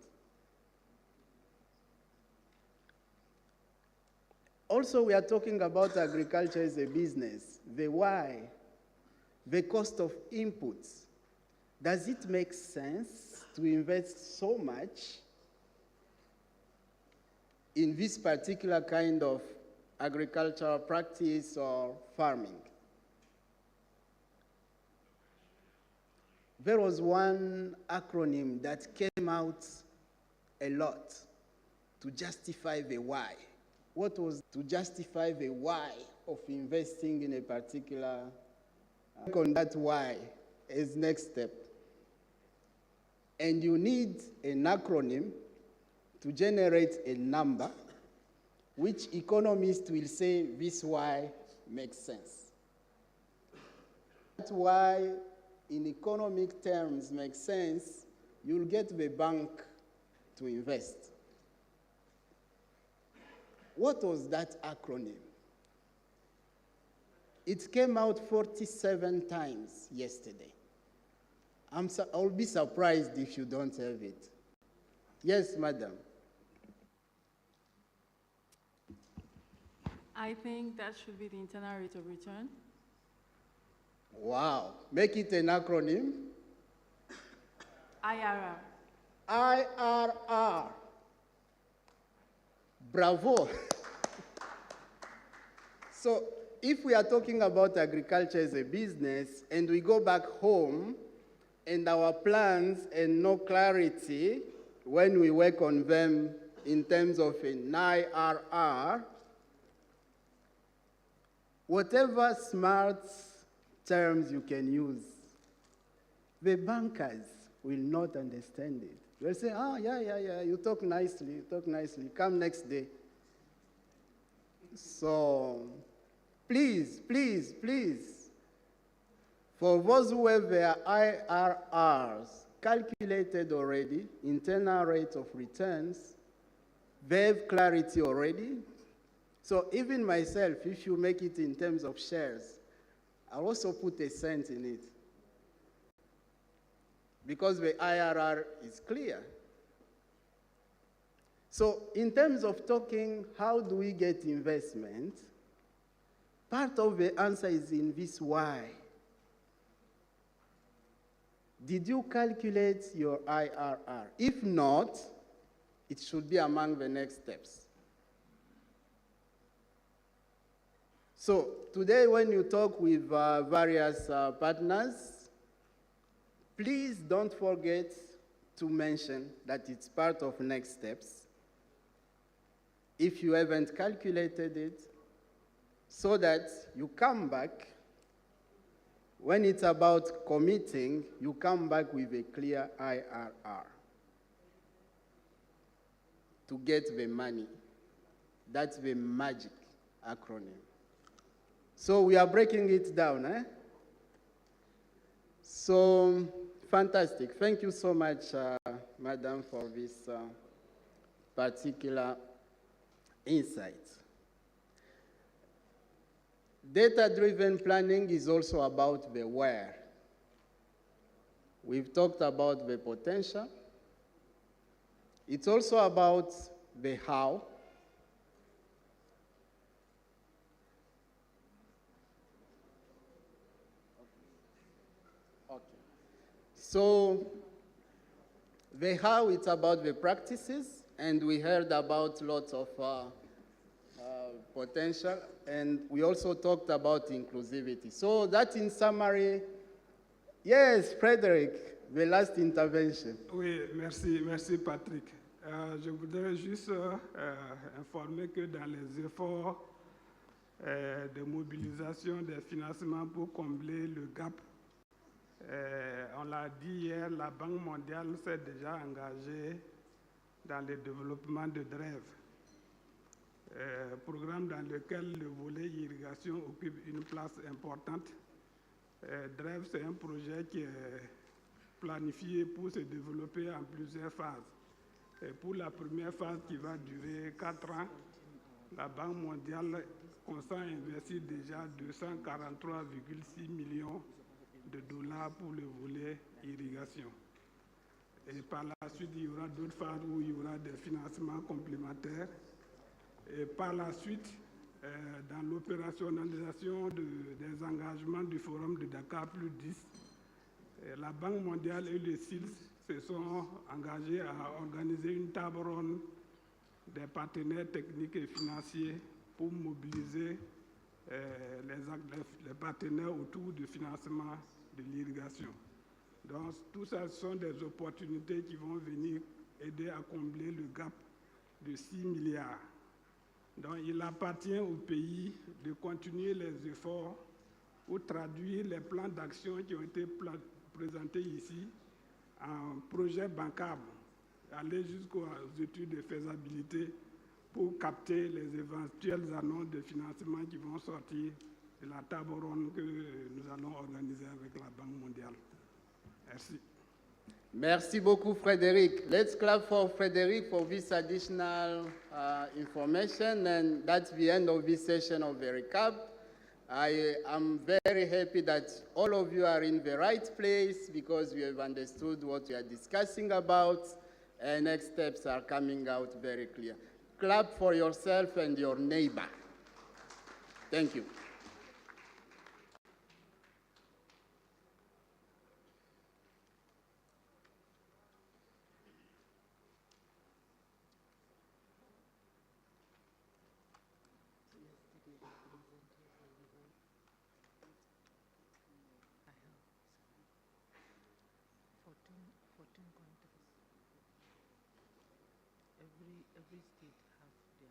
Also, we are talking about agriculture as a business. The why, the cost of inputs. Does it make sense to invest so much in this particular kind of agricultural practice or farming? There was one acronym that came out a lot to justify the why. What was to justify the why of investing in a particular, on that why as next step. And you need an acronym to generate a number which economists will say this why makes sense. That why in economic terms makes sense, you'll get the bank to invest. What was that acronym? It came out 47 times yesterday. I'll be surprised if you don't have it. Yes, madam. I think that should be the internal rate of return. Wow. Make it an acronym. IRR. IRR. Bravo. So if we are talking about agriculture as a business and we go back home and our plans and no clarity when we work on them in terms of an IRR, whatever smart terms you can use, the bankers will not understand it. They'll say, oh, yeah, you talk nicely, come next day. So, please, for those who have their IRRs calculated already, internal rate of returns, they have clarity already. So even myself, if you make it in terms of shares, I'll also put a cent in it. Because the IRR is clear. So in terms of talking, how do we get investment? Part of the answer is in this why. Did you calculate your IRR? If not, it should be among the next steps. So today when you talk with various partners, please don't forget to mention that it's part of next steps if you haven't calculated it, so that you come back. When it's about committing, you come back with a clear IRR to get the money. That's the magic acronym. So we are breaking it down. So Fantastic. Thank you so much, Madam, for this particular insight. Data-driven planning is also about the where. We've talked about the potential. It's also about the how. Okay. So the how, it's about the practices, and we heard about lots of potential, and we also talked about inclusivity. So that in summary, yes, Frédéric, the last intervention. Oui, merci Patrick. Je voudrais juste informer que dans les efforts de mobilisation des financements pour combler le gap, on l'a dit hier, la Banque mondiale s'est déjà engagée dans le développement de DREV, programme dans lequel le volet irrigation occupe une place importante. DREV, c'est un projet qui est planifié pour se développer en plusieurs phases. Et pour la première phase qui va durer 4 ans, la Banque mondiale consent à investir déjà 243,6 millions de dollars pour le volet irrigation. Et par la suite, il y aura d'autres phases où il y aura des financements complémentaires. Et par la suite, dans l'opérationnalisation des engagements du Forum de Dakar plus 10, la Banque mondiale et le CILS se sont engagés à organiser une table ronde des partenaires techniques et financiers pour mobiliser les partenaires autour du financement de l'irrigation. Donc, tout ça sont des opportunités qui vont venir aider à combler le gap de 6 milliards. Donc, il appartient au pays de continuer les efforts pour traduire les plans d'action qui ont été présentés ici en projet bancable, aller jusqu'aux études de faisabilité pour capter les éventuelles annonces de financement qui vont sortir de la table ronde que nous allons organiser avec la Banque mondiale. Merci. Merci beaucoup, Frédéric. Let's clap for Frédéric for this additional information, and that's the end of this session of the recap. I am very happy that all of you are in the right place because you have understood what we are discussing about, and next steps are coming out very clear. Clap for yourself and your neighbor. Thank you. Every state have their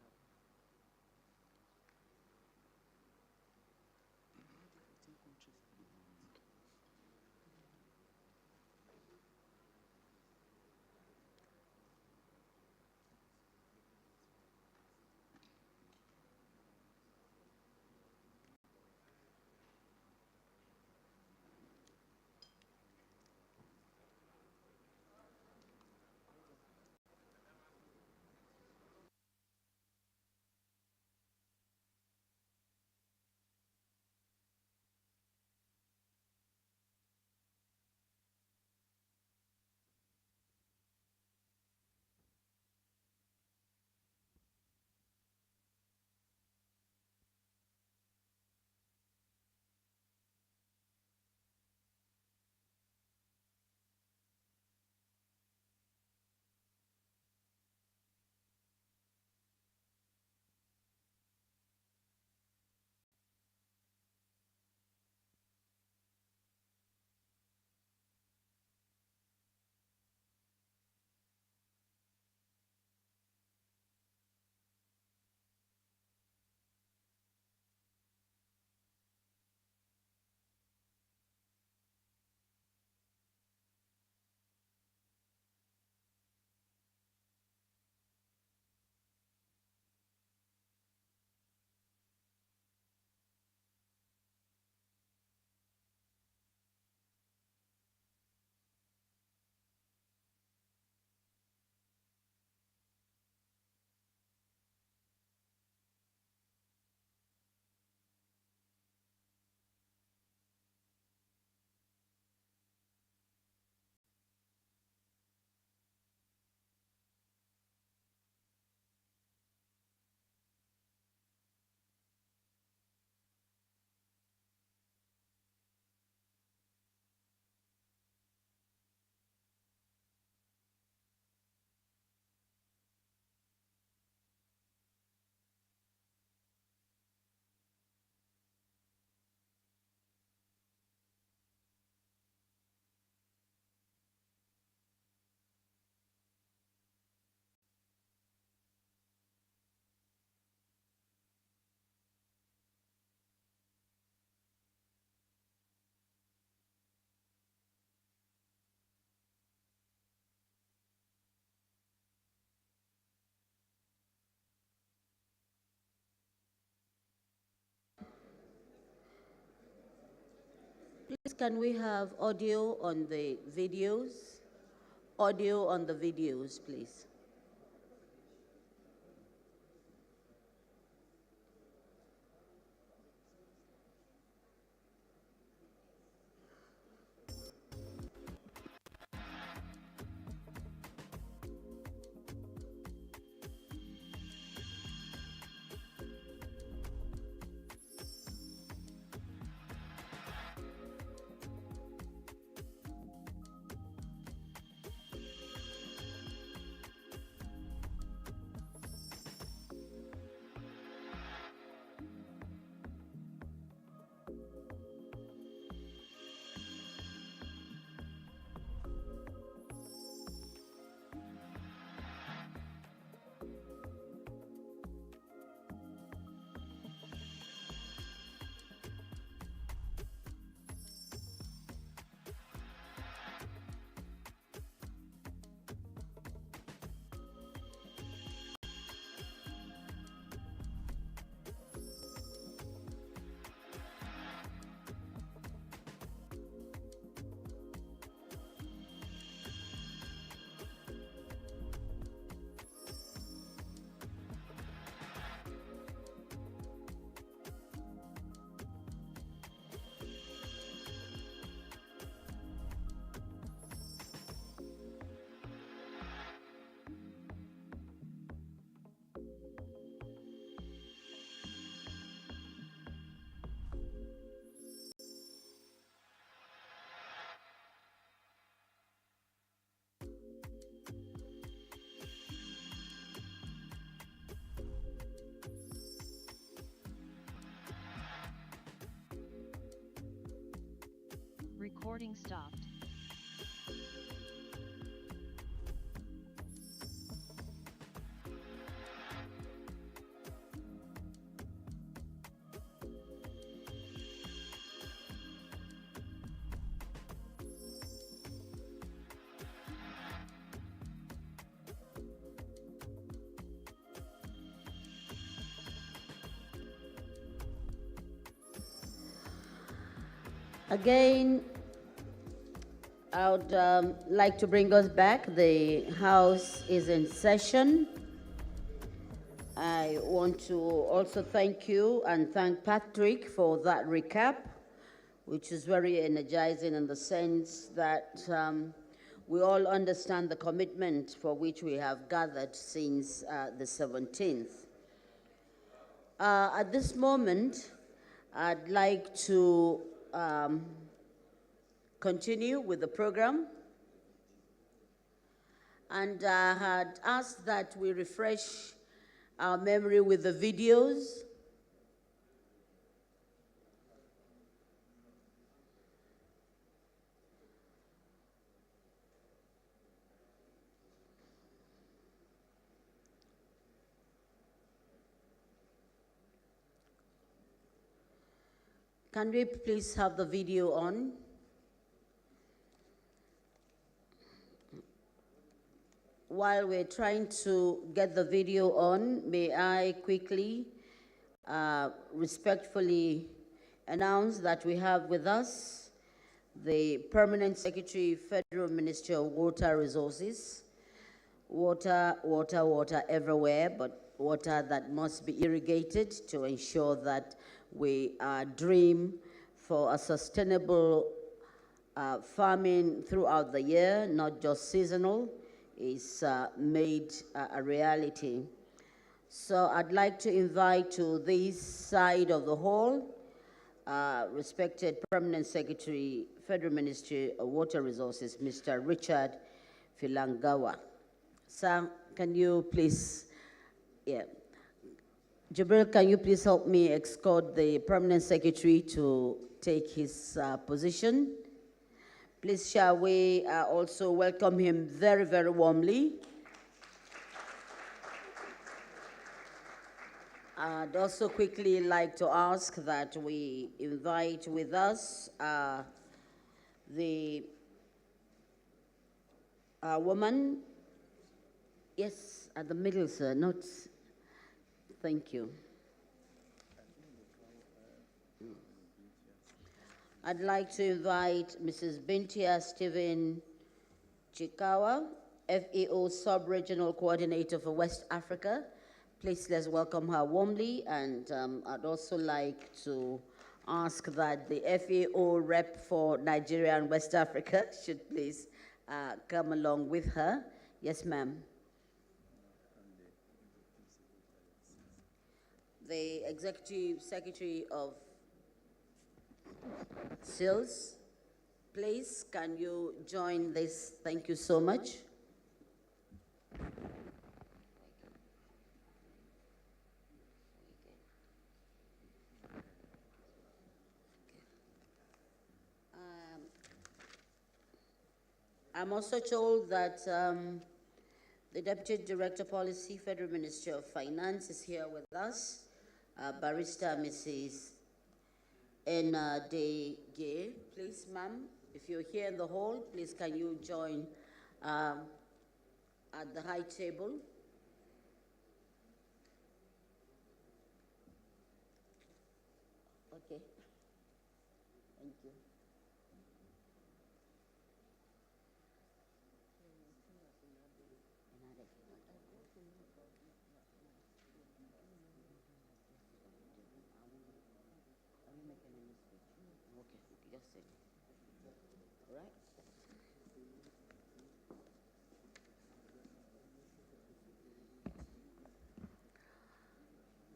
can we have audio on the videos? Audio on the videos, please. Recording stopped. Again, I would like to bring us back. The House is in session. I want to also thank you and thank Patrick for that recap, which is very energizing in the sense that we all understand the commitment for which we have gathered since the 17th. At this moment, I'd like to continue with the program. And I had asked that we refresh our memory with the videos. Can we please have the video on? While we're trying to get the video on, may I quickly, respectfully announce that we have with us the Permanent Secretary, Federal Ministry of Water Resources. Water, water, water everywhere, but water that must be irrigated to ensure that we dream for a sustainable farming throughout the year, not just seasonal, is made a reality. So I'd like to invite to this side of the hall, respected Permanent Secretary, Federal Ministry of Water Resources, Mr. Richard Filangawa. Sir, can you please, Jibril, can you please help me escort the Permanent Secretary to take his position? Please shall we also welcome him very, very warmly. I'd also quickly like to ask that we invite with us the woman, yes, at the middle, sir, not, thank you. I'd like to invite Mrs. Bintia Stephen Chikawa, FAO Sub-Regional Coordinator for West Africa. Please let's welcome her warmly, and I'd also like to ask that the FAO rep for Nigeria and West Africa should please come along with her. Yes, ma'am. The Executive Secretary of SILS, please, can you join this? Thank you so much. I'm also told that the Deputy Director Policy, Federal Ministry of Finance, is here with us, Barrister Mrs. Ena De Gay. Please, ma'am, if you're here in the hall, please can you join at the high table? Okay. Thank you.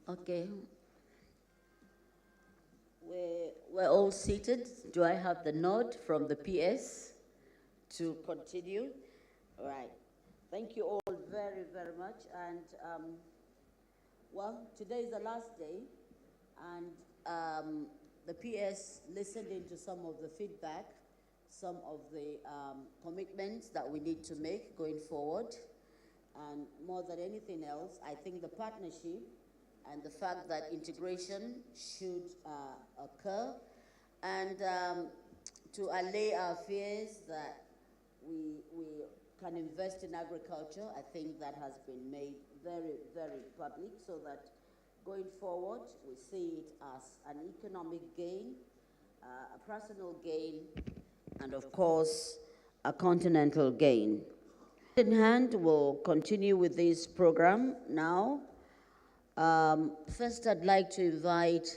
Okay. We're all seated. Do I have the nod from the PS to continue? All right. Thank you all very, very much. And, well, today is the last day, and the PS listened into some of the feedback, some of the commitments that we need to make going forward. And more than anything else, I think the partnership and the fact that integration should occur, and to allay our fears that we can invest in agriculture, I think that has been made very, very public, so that going forward, we see it as an economic gain, a personal gain, and of course, a continental gain. In hand, we'll continue with this program now. First, I'd like to invite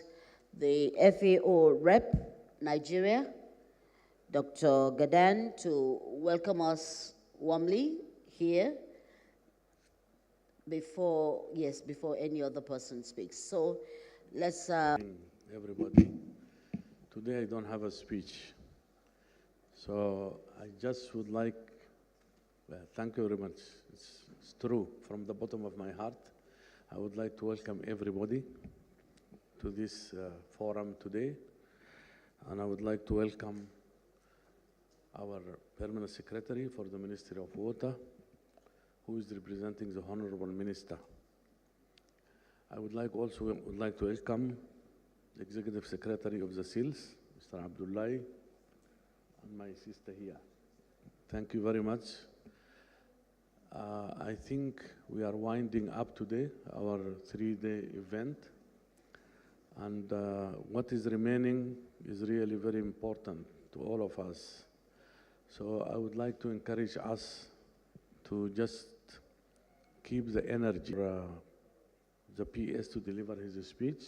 the FAO rep, Nigeria, Dr. Gadan, to welcome us warmly here before any other person speaks. So let's... Everybody, today I don't have a speech. So I just would like, thank you very much. It's true, from the bottom of my heart. I would like to welcome everybody to this forum today, and I would like to welcome our Permanent Secretary for the Ministry of Water, who is representing the Honorable Minister. I would like also to welcome the Executive Secretary of the SILS, Mr. Abdullahi, and my sister here. Thank you very much. I think we are winding up today our 3-day event, and what is remaining is really very important to all of us. So I would like to encourage us to just keep the energy for the PS to deliver his speech.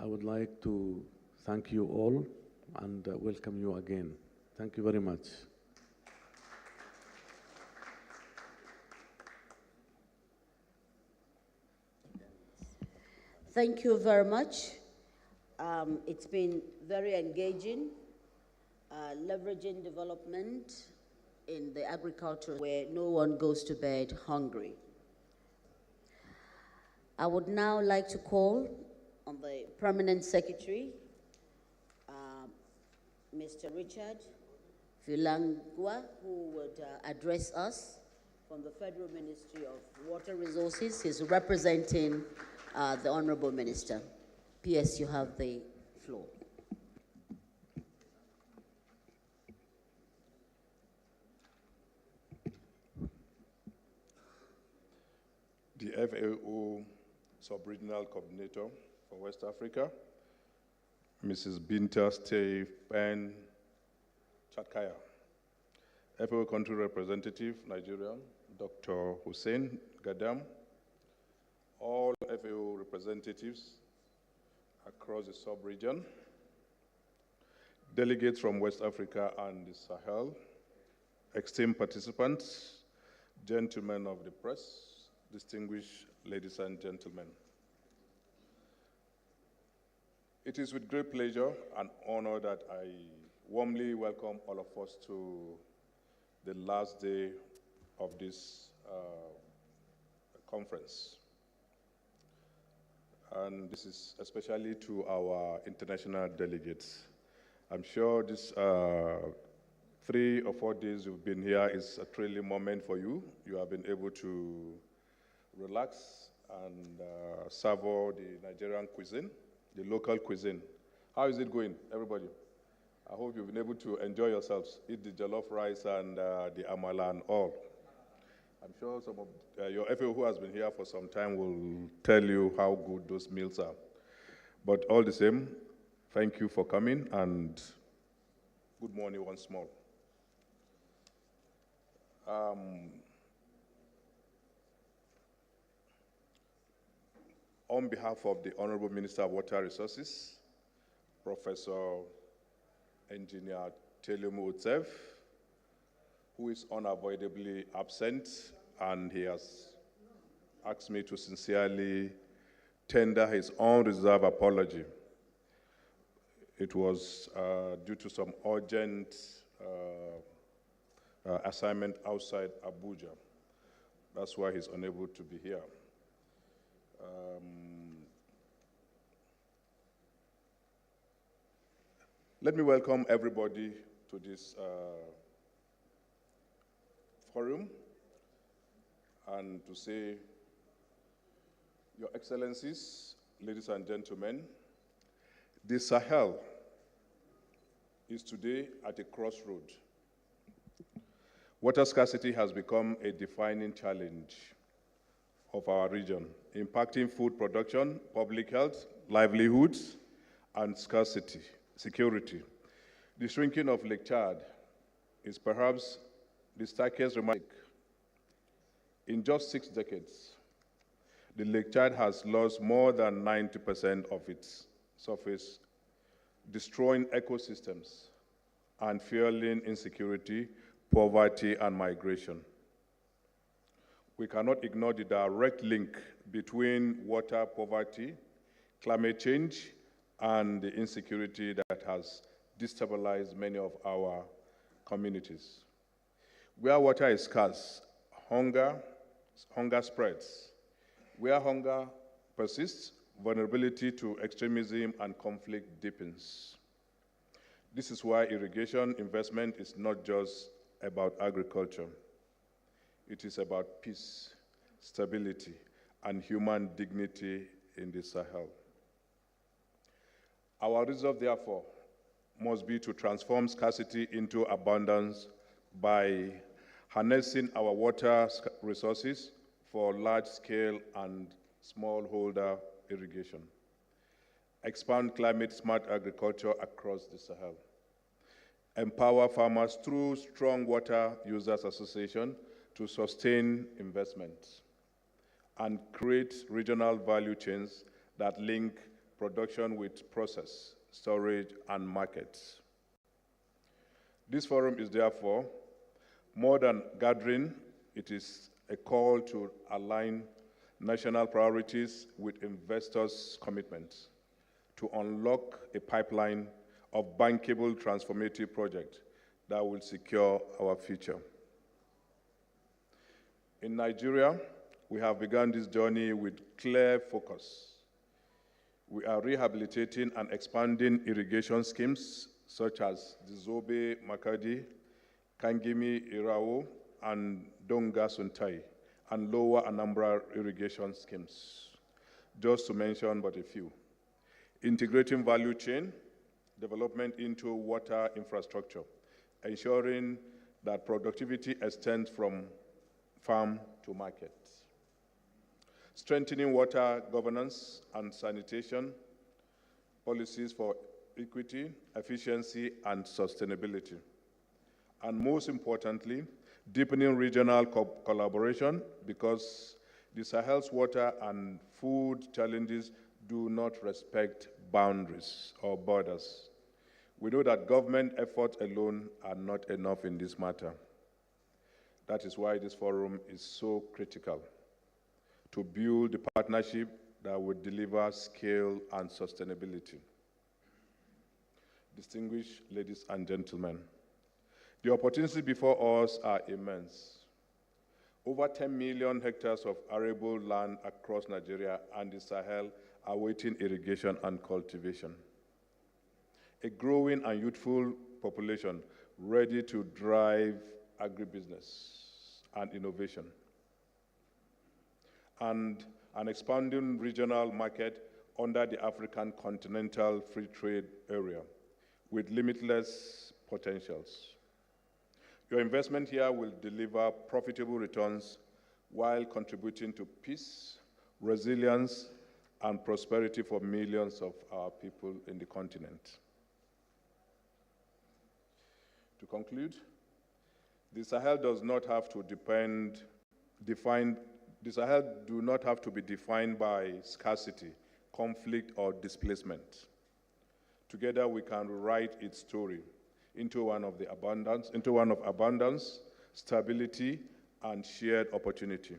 I would like to thank you all and welcome you again. Thank you very much. Thank you very much. It's been very engaging, leveraging development in the agriculture where no one goes to bed hungry. I would now like to call on the Permanent Secretary, Mr. Richard Filangwa, who would address us from the Federal Ministry of Water Resources. He's representing the Honorable Minister. PS, you have the floor. The FAO Sub-Regional Coordinator for West Africa, Mrs. Binta Stephen Chatkaya. FAO Country Representative, Nigeria, Dr. Hussein Gadam. All FAO representatives across the sub-region, delegates from West Africa and the Sahel, esteemed participants, gentlemen of the press, distinguished ladies and gentlemen. It is with great pleasure and honor that I warmly welcome all of us to the last day of this conference. And this is especially to our international delegates. I'm sure this 3 or 4 days you've been here is a thrilling moment for you. You have been able to relax and savor the Nigerian cuisine, the local cuisine. How is it going, everybody? I hope you've been able to enjoy yourselves, eat the jollof rice and the amala and all. I'm sure some of your FAO who has been here for some time will tell you how good those meals are. But all the same, thank you for coming and good morning once more. On behalf of the Honorable Minister of Water Resources, Professor Engineer Telemu Utsev, who is unavoidably absent, and he has asked me to sincerely tender his unreserved apology. It was due to some urgent assignment outside Abuja. That's why he's unable to be here. Let me welcome everybody to this forum and to say, Your Excellencies, ladies and gentlemen, the Sahel is today at a crossroad. Water scarcity has become a defining challenge of our region, impacting food production, public health, livelihoods, and security. The shrinking of Lake Chad is perhaps the starkest remark. In just 6 decades, the Lake Chad has lost more than 90% of its surface, destroying ecosystems and fueling insecurity, poverty, and migration. We cannot ignore the direct link between water poverty, climate change, and the insecurity that has destabilized many of our communities. Where water is scarce, hunger spreads. Where hunger persists, vulnerability to extremism and conflict deepens. This is why irrigation investment is not just about agriculture. It is about peace, stability, and human dignity in the Sahel. Our resolve, therefore, must be to transform scarcity into abundance by harnessing our water resources for large-scale and smallholder irrigation, expand climate-smart agriculture across the Sahel, empower farmers through strong water users association to sustain investments, and create regional value chains that link production with process, storage, and markets. This forum is therefore more than gathering. It is a call to align national priorities with investors' commitments to unlock a pipeline of bankable transformative projects that will secure our future. In Nigeria, we have begun this journey with clear focus. We are rehabilitating and expanding irrigation schemes such as the Zobe Makadi, Kangimi Irao, and Donga Suntai, and Lower Anambra irrigation schemes, just to mention but a few. Integrating value chain development into water infrastructure, ensuring that productivity extends from farm to market. Strengthening water governance and sanitation policies for equity, efficiency, and sustainability. And most importantly, deepening regional collaboration, because the Sahel's water and food challenges do not respect boundaries or borders. We know that government efforts alone are not enough in this matter. That is why this forum is so critical, to build the partnership that would deliver scale and sustainability. Distinguished ladies and gentlemen, the opportunities before us are immense. Over 10 million hectares of arable land across Nigeria and the Sahel are awaiting irrigation and cultivation. A growing and youthful population ready to drive agribusiness and innovation. And an expanding regional market under the African Continental Free Trade Area with limitless potentials. Your investment here will deliver profitable returns while contributing to peace, resilience, and prosperity for millions of our people in the continent. To conclude, the Sahel does not have to the Sahel do not have to be defined by scarcity, conflict, or displacement. Together, we can rewrite its story into one of abundance, stability, and shared opportunity.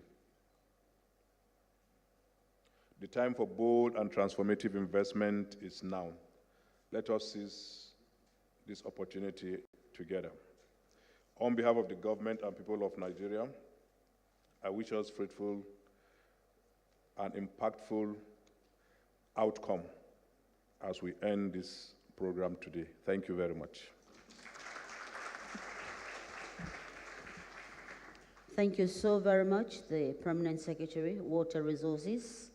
The time for bold and transformative investment is now. Let us seize this opportunity together. On behalf of the government and people of Nigeria, I wish us fruitful and impactful outcome as we end this program today. Thank you very much. Thank you so very much, the Permanent Secretary, Water Resources,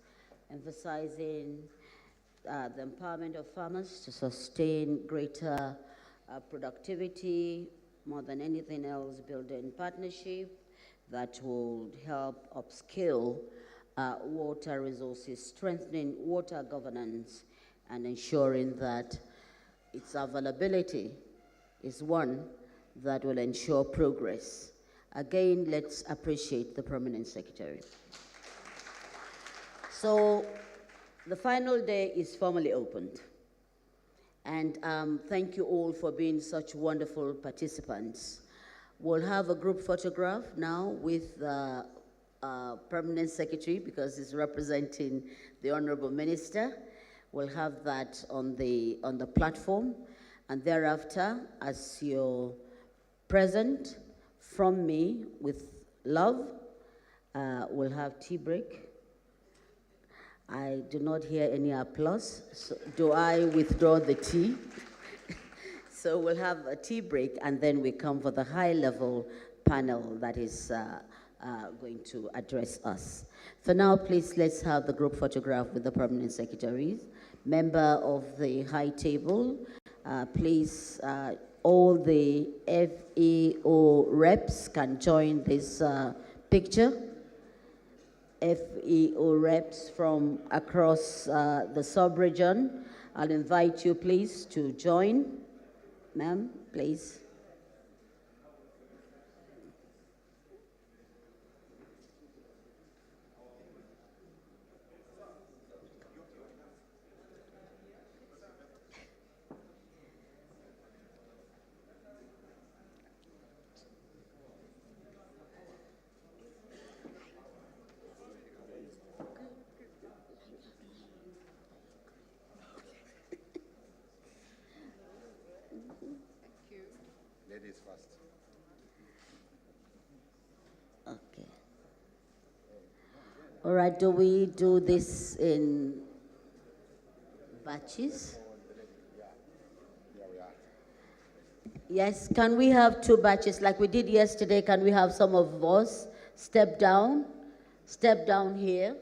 emphasizing the empowerment of farmers to sustain greater productivity, more than anything else, building partnership that will help upskill water resources, strengthening water governance, and ensuring that its availability is one that will ensure progress. Again, let's appreciate the Permanent Secretary. So the final day is formally opened. And thank you all for being such wonderful participants. We'll have a group photograph now with the Permanent Secretary, because he's representing the Honorable Minister. We'll have that on the platform. And thereafter, as you're present, from me with love, we'll have tea break. I do not hear any applause. So do I withdraw the tea? So we'll have a tea break, and then we come for the high-level panel that is going to address us. For now, please, let's have the group photograph with the Permanent Secretaries. Member of the High Table, please, all the FAO reps can join this picture. FAO reps from across the sub-region. I'll invite you, please, to join. Ma'am, please. Ladies first. Okay. All right, do we do this in batches? Yes, can we have 2 batches like we did yesterday? Can we have some of us step down here?